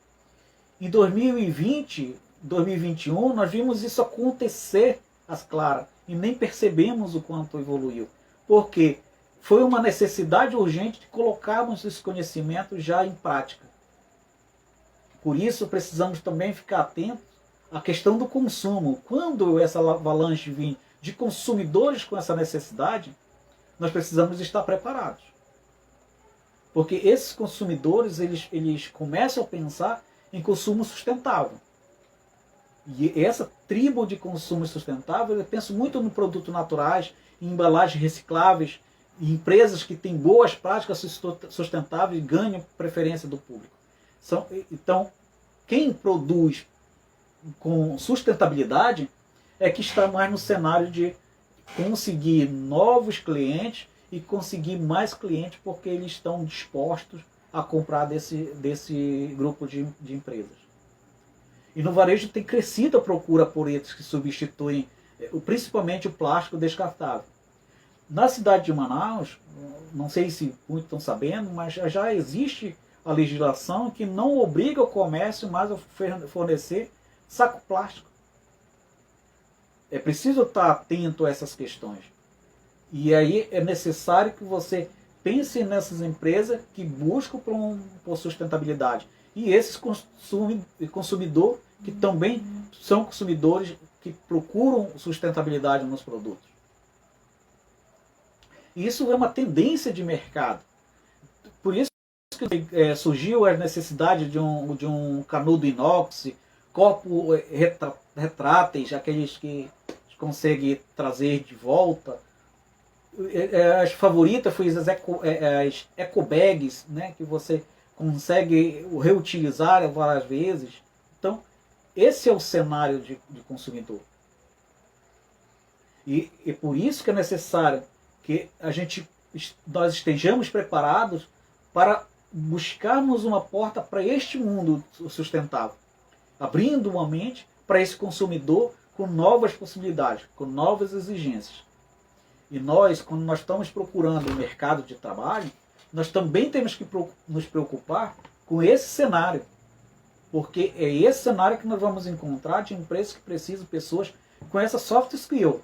Em 2020, 2021, nós vimos isso acontecer às claras e nem percebemos o quanto evoluiu. Porque foi uma necessidade urgente de colocarmos esse conhecimento já em prática. Por isso precisamos também ficar atentos à questão do consumo. Quando essa avalanche vir de consumidores com essa necessidade, nós precisamos estar preparados. Porque esses consumidores, eles começam a pensar em consumo sustentável. E essa tribo de consumo sustentável, eu penso muito no produto naturais, em embalagens recicláveis, em empresas que têm boas práticas sustentáveis e ganham preferência do público. Então, quem produz com sustentabilidade é que está mais no cenário de conseguir novos clientes e conseguir mais clientes, porque eles estão dispostos a comprar desse grupo de empresas. E no varejo tem crescido a procura por esses que substituem principalmente o plástico descartável. Na cidade de Manaus, não sei se muitos estão sabendo, mas já existe a legislação que não obriga o comércio mais a fornecer saco plástico. É preciso estar atento a essas questões. E aí é necessário que você pense nessas empresas que buscam por sustentabilidade. E esses consumidores que também são consumidores que procuram sustentabilidade nos produtos. E isso é uma tendência de mercado. Por isso que surgiu a necessidade de um canudo inox, copo retráteis, aqueles que consegue trazer de volta. As favoritas foram as eco bags, né, que você consegue reutilizar várias vezes. Então, esse é o cenário de consumidor. E por isso que é necessário que nós estejamos preparados para buscarmos uma porta para este mundo sustentável, abrindo uma mente para esse consumidor com novas possibilidades, com novas exigências. E nós, quando nós estamos procurando o mercado de trabalho, nós também temos que nos preocupar com esse cenário. Porque é esse cenário que nós vamos encontrar de empresas que precisam de pessoas com essa soft skill.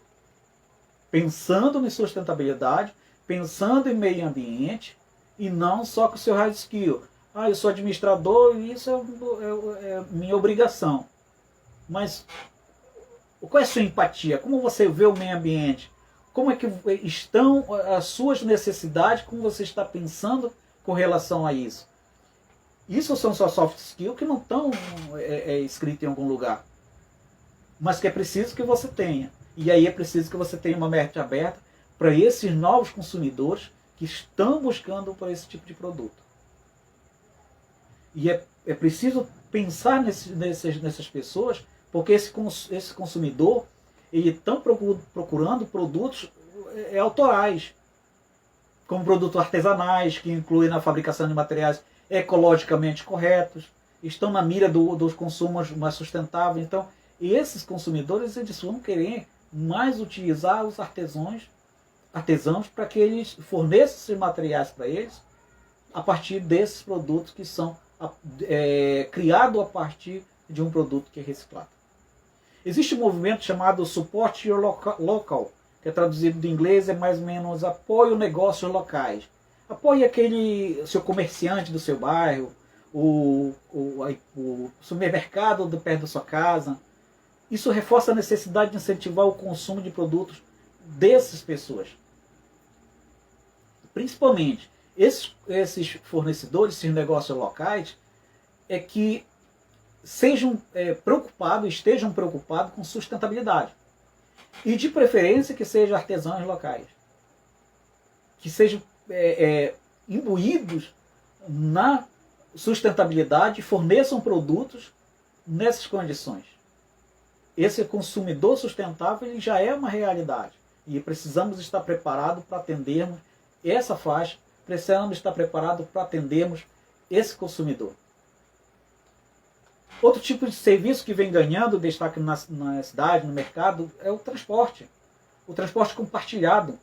Pensando em sustentabilidade, pensando em meio ambiente, e não só com o seu hard skill. Ah, eu sou administrador e isso é minha obrigação. Mas qual é a sua empatia? Como você vê o meio ambiente? Como é que estão as suas necessidades? Como você está pensando com relação a isso? Isso são só soft skills que não estão escritos em algum lugar. Mas que é preciso que você tenha. E aí é preciso que você tenha uma mente aberta para esses novos consumidores que estão buscando por esse tipo de produto. E é preciso pensar nessas pessoas, porque esse consumidor, ele está procurando produtos autorais, como produtos artesanais, que incluem na fabricação de materiais ecologicamente corretos, estão na mira dos consumos mais sustentáveis. Então, esses consumidores, eles vão querer mais utilizar os artesãos para que eles forneçam esses materiais para eles a partir desses produtos que são criados a partir de um produto que é reciclado. Existe um movimento chamado Support Your Local, que é traduzido do inglês, é mais ou menos apoio negócios locais. Apoie aquele seu comerciante do seu bairro, o supermercado perto da sua casa. Isso reforça a necessidade de incentivar o consumo de produtos dessas pessoas. Principalmente, esses fornecedores, esses negócios locais, é que estejam preocupados com sustentabilidade. E de preferência que sejam artesãos locais. Que sejam imbuídos na sustentabilidade e forneçam produtos nessas condições. Esse consumidor sustentável ele já é uma realidade. E precisamos estar preparados para atendermos essa faixa, precisamos estar preparados para atendermos esse consumidor. Outro tipo de serviço que vem ganhando destaque na cidade, no mercado, é o transporte. O transporte compartilhado.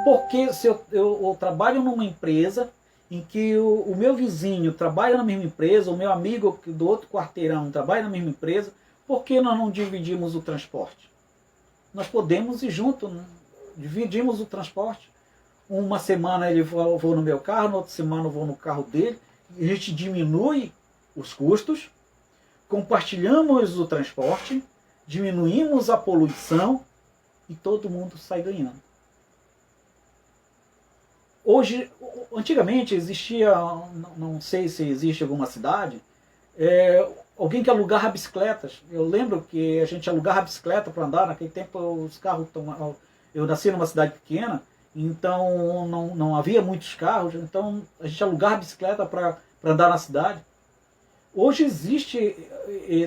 Porque se eu trabalho numa empresa em que o meu vizinho trabalha na mesma empresa, o meu amigo do outro quarteirão trabalha na mesma empresa, por que nós não dividimos o transporte? Nós podemos ir juntos, né? Dividimos o transporte. Uma semana eu vou no meu carro, na outra semana eu vou no carro dele, a gente diminui os custos, compartilhamos o transporte, diminuímos a poluição e todo mundo sai ganhando. Hoje, antigamente existia, não sei se existe alguma cidade, alguém que alugava bicicletas. Eu lembro que a gente alugava bicicleta para andar, naquele tempo os carros... Eu nasci numa cidade pequena, então não havia muitos carros, então a gente alugava bicicleta para andar na cidade. Hoje existe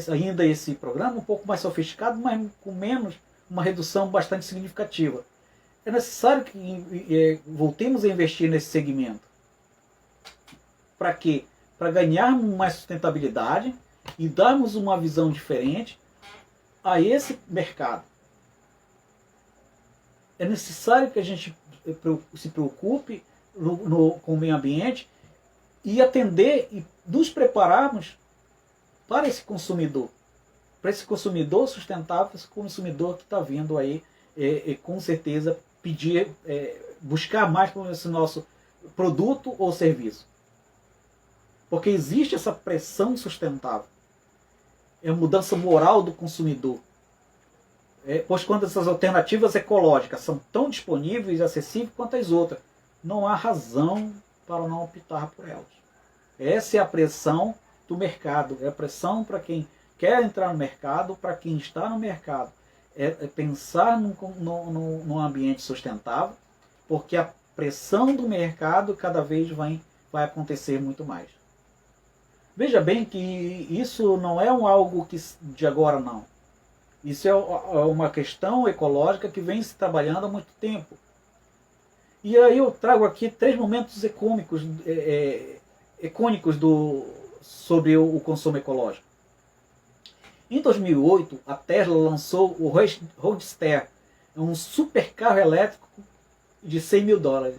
ainda esse programa um pouco mais sofisticado, mas com menos, uma redução bastante significativa. É necessário que voltemos a investir nesse segmento. Para quê? Para ganharmos mais sustentabilidade e darmos uma visão diferente a esse mercado. É necessário que a gente se preocupe com o meio ambiente e atender e nos prepararmos para esse consumidor sustentável, esse consumidor que está vindo aí, com certeza, buscar mais por esse nosso produto ou serviço. Porque existe essa pressão sustentável. É a mudança moral do consumidor. Pois quando essas alternativas ecológicas são tão disponíveis e acessíveis quanto as outras, não há razão para não optar por elas. Essa é a pressão do mercado, é a pressão para quem quer entrar no mercado, para quem está no mercado. É pensar num ambiente sustentável, porque a pressão do mercado cada vez vai acontecer muito mais. Veja bem que isso não é algo de agora não. Isso é uma questão ecológica que vem se trabalhando há muito tempo. E aí eu trago aqui 3 momentos icônicos icônicos sobre o consumo ecológico. Em 2008, a Tesla lançou o Roadster, um super carro elétrico de $100.000.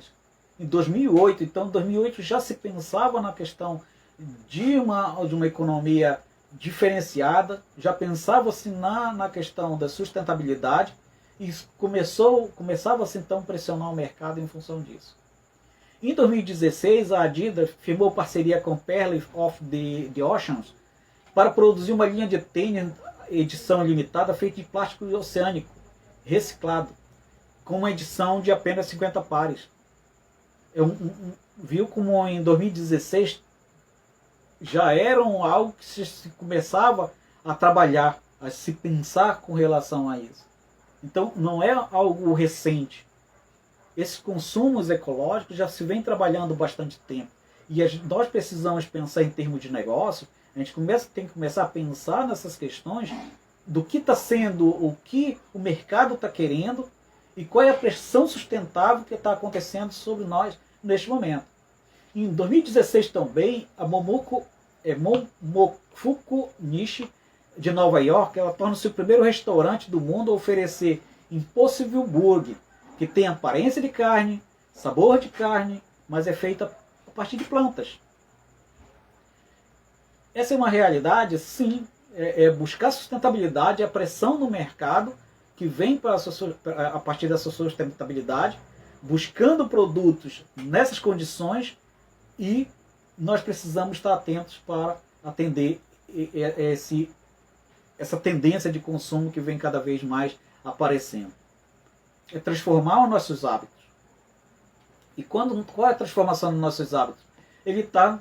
Em 2008, então, em 2008 já se pensava na questão de uma economia diferenciada, já pensava-se na questão da sustentabilidade e começava-se então a pressionar o mercado em função disso. Em 2016, a Adidas firmou parceria com Pearl of the Oceans para produzir uma linha de tênis edição limitada feita de plástico oceânico reciclado, com uma edição de apenas 50 pares. Viu como em 2016 já era algo que se começava a trabalhar, a se pensar com relação a isso. Então não é algo recente. Esses consumos ecológicos já se vem trabalhando bastante tempo. E nós precisamos pensar em termos de negócio, a gente tem que começar a pensar nessas questões do que está sendo, o que o mercado está querendo e qual é a pressão sustentável que está acontecendo sobre nós neste momento. Em 2016 também, a Momofuku Nishi, de Nova York, ela torna-se o primeiro restaurante do mundo a oferecer Impossible Burger, que tem aparência de carne, sabor de carne, mas é feita a partir de plantas. Essa é uma realidade, sim, buscar sustentabilidade, a pressão no mercado que vem a partir dessa sustentabilidade, buscando produtos nessas condições, e nós precisamos estar atentos para atender essa tendência de consumo que vem cada vez mais aparecendo. É transformar os nossos hábitos. E qual é a transformação dos nossos hábitos? Ele está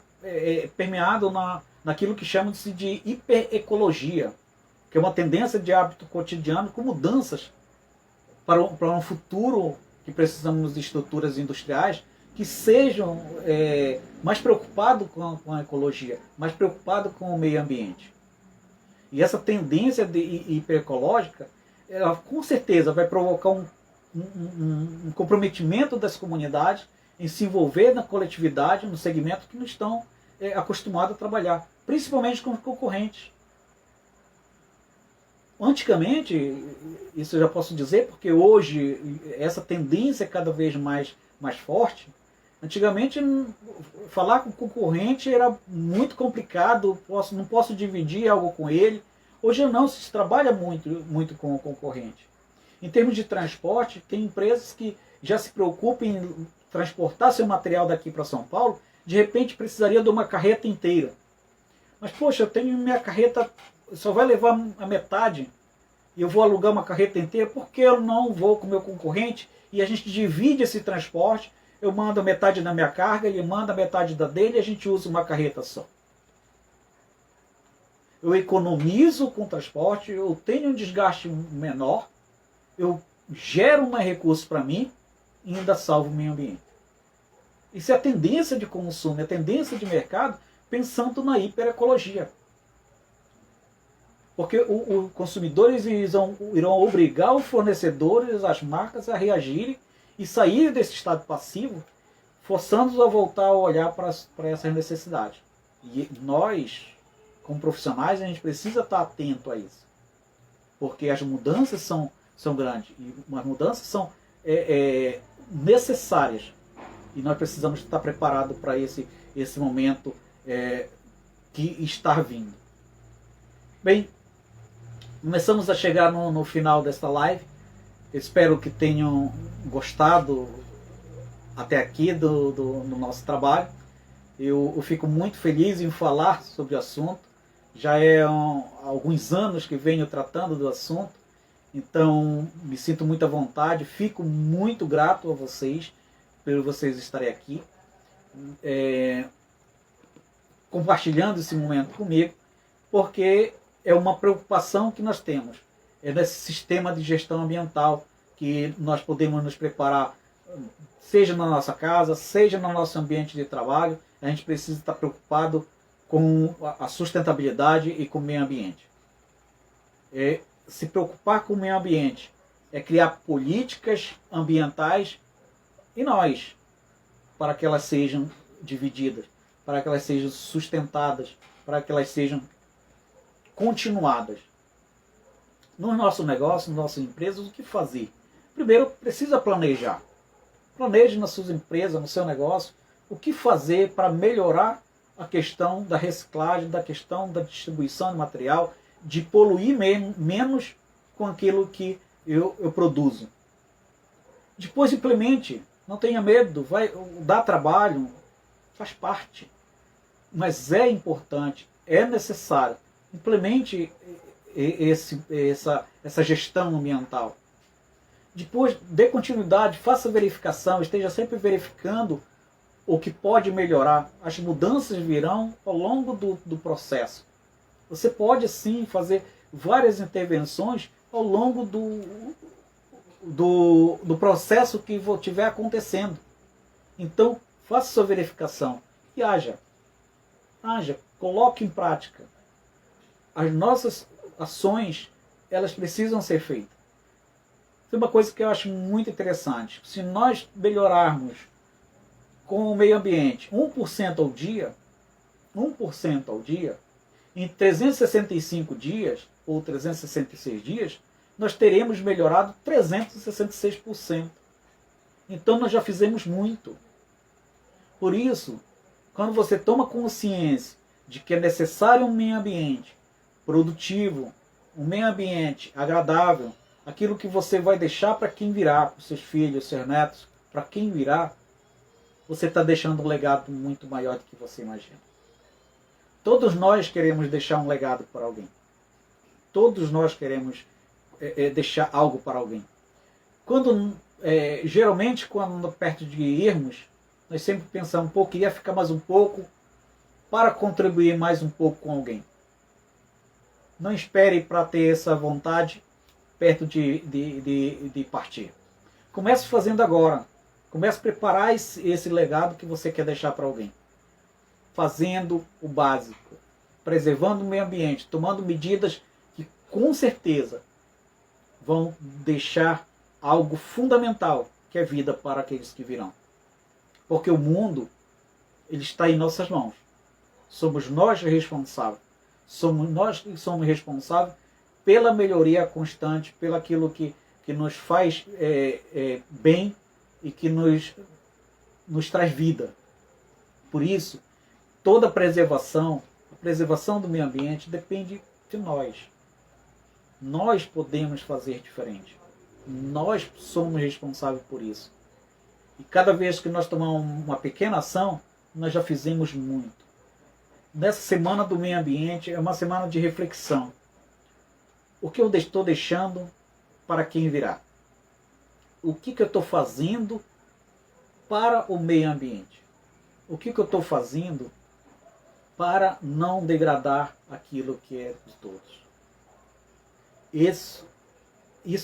permeado naquilo que chamam-se de hiperecologia, que é uma tendência de hábito cotidiano com mudanças para um futuro que precisamos de estruturas industriais que sejam mais preocupados com a ecologia, mais preocupados com o meio ambiente. E essa tendência hiperecológica, ela com certeza vai provocar um comprometimento das comunidades em se envolver na coletividade, no segmento que não estão acostumados a trabalhar, principalmente com concorrentes. Antigamente, isso eu já posso dizer, porque hoje essa tendência é cada vez mais forte. Antigamente, falar com o concorrente era muito complicado, não posso dividir algo com ele. Hoje não, se trabalha muito com o concorrente. Em termos de transporte, tem empresas que já se preocupam em transportar seu material daqui para São Paulo, de repente precisaria de uma carreta inteira. Mas, poxa, eu tenho minha carreta, só vai levar a metade, e eu vou alugar uma carreta inteira, por que eu não vou com o meu concorrente e a gente divide esse transporte? Eu mando a metade da minha carga, ele manda a metade da dele e a gente usa uma carreta só. Eu economizo com o transporte, eu tenho um desgaste menor, eu gero mais recursos para mim e ainda salvo o meio ambiente. Isso é a tendência de consumo, é a tendência de mercado pensando na hiperecologia. Porque os consumidores irão obrigar os fornecedores, as marcas a reagirem e sair desse estado passivo, forçando-os a voltar a olhar para essas necessidades. E nós, como profissionais, a gente precisa estar atento a isso. Porque as mudanças são grandes, e as mudanças são necessárias. E nós precisamos estar preparados para esse momento que está vindo. Bem, começamos a chegar no final desta live. Espero que tenham gostado até aqui do nosso trabalho. Eu fico muito feliz em falar sobre o assunto. Já alguns anos que venho tratando do assunto. Então, me sinto muito à vontade. Fico muito grato a vocês por vocês estarem aqui, compartilhando esse momento comigo, porque é uma preocupação que nós temos. É nesse sistema de gestão ambiental que nós podemos nos preparar, seja na nossa casa, seja no nosso ambiente de trabalho. A gente precisa estar preocupado com a sustentabilidade e com o meio ambiente. Se preocupar com o meio ambiente é criar políticas ambientais e nós, para que elas sejam divididas, para que elas sejam sustentadas, para que elas sejam continuadas. No nosso negócio, nas nossas empresas, o que fazer? Primeiro, precisa planejar. Planeje nas suas empresas, no seu negócio, o que fazer para melhorar a questão da reciclagem, da questão da distribuição de material, de poluir menos com aquilo que eu produzo. Depois implemente, não tenha medo, vai dar trabalho, faz parte. Mas é importante, é necessário. Implemente essa gestão ambiental. Depois, dê continuidade, faça verificação, esteja sempre verificando o que pode melhorar. As mudanças virão ao longo do processo. Você pode, sim, fazer várias intervenções ao longo do processo que estiver acontecendo. Então, faça sua verificação e haja. Coloque em prática. As nossas ações, elas precisam ser feitas. Tem uma coisa que eu acho muito interessante. Se nós melhorarmos com o meio ambiente 1% ao dia, 1% ao dia, em 365 dias, ou 366 dias, nós teremos melhorado 366%. Então nós já fizemos muito. Por isso, quando você toma consciência de que é necessário um meio ambiente produtivo, um meio ambiente agradável, aquilo que você vai deixar para quem virá, para os seus filhos, seus netos, para quem virá, você está deixando um legado muito maior do que você imagina. Todos nós queremos deixar um legado para alguém. Todos nós queremos deixar algo para alguém. Geralmente, quando perto de irmos, nós sempre pensamos, queria ficar mais um pouco para contribuir mais um pouco com alguém. Não espere para ter essa vontade perto de partir. Comece fazendo agora. Comece a preparar esse legado que você quer deixar para alguém. Fazendo o básico. Preservando o meio ambiente. Tomando medidas que com certeza vão deixar algo fundamental, que é vida para aqueles que virão. Porque o mundo, ele está em nossas mãos. Somos nós responsáveis. Somos nós que somos responsáveis pela melhoria constante, pelo aquilo que nos faz bem e que nos traz vida. Por isso, toda a preservação do meio ambiente depende de nós. Nós podemos fazer diferente. Nós somos responsáveis por isso. E cada vez que nós tomamos uma pequena ação, nós já fizemos muito. Nessa semana do meio ambiente é uma semana de reflexão. O que eu estou deixando para quem virá? O que eu estou fazendo para o meio ambiente? O que eu estou fazendo para não degradar aquilo que é de todos? Isso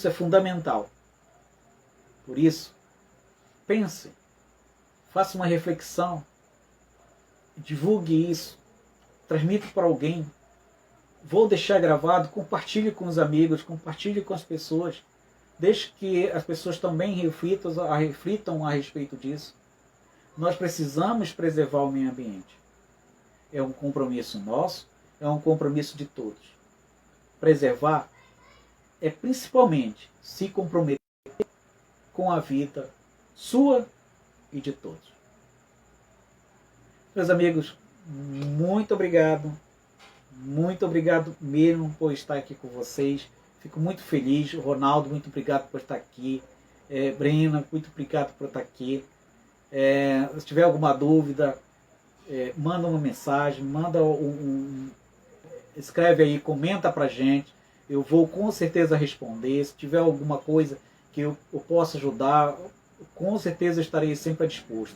é fundamental. Por isso, pense, faça uma reflexão, divulgue isso, transmita para alguém. Vou deixar gravado, compartilhe com os amigos, compartilhe com as pessoas. Deixe que as pessoas também reflitam a respeito disso. Nós precisamos preservar o meio ambiente. É um compromisso nosso, é um compromisso de todos. Preservar é principalmente se comprometer com a vida sua e de todos. Meus amigos, muito obrigado. Muito obrigado mesmo por estar aqui com vocês. Fico muito feliz. Ronaldo, muito obrigado por estar aqui. Brena, muito obrigado por estar aqui. Se tiver alguma dúvida, manda uma mensagem, escreve aí, comenta pra gente. Eu vou com certeza responder. Se tiver alguma coisa que eu possa ajudar, com certeza estarei sempre a disposto.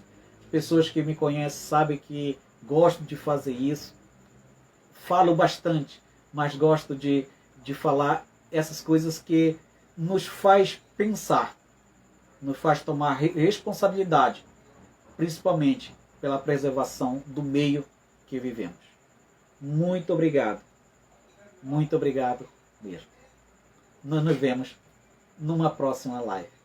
Pessoas que me conhecem sabem que gosto de fazer isso. Falo bastante, mas gosto de falar essas coisas que nos faz pensar, nos faz tomar responsabilidade, principalmente pela preservação do meio que vivemos. Muito obrigado mesmo. Nós nos vemos numa próxima live.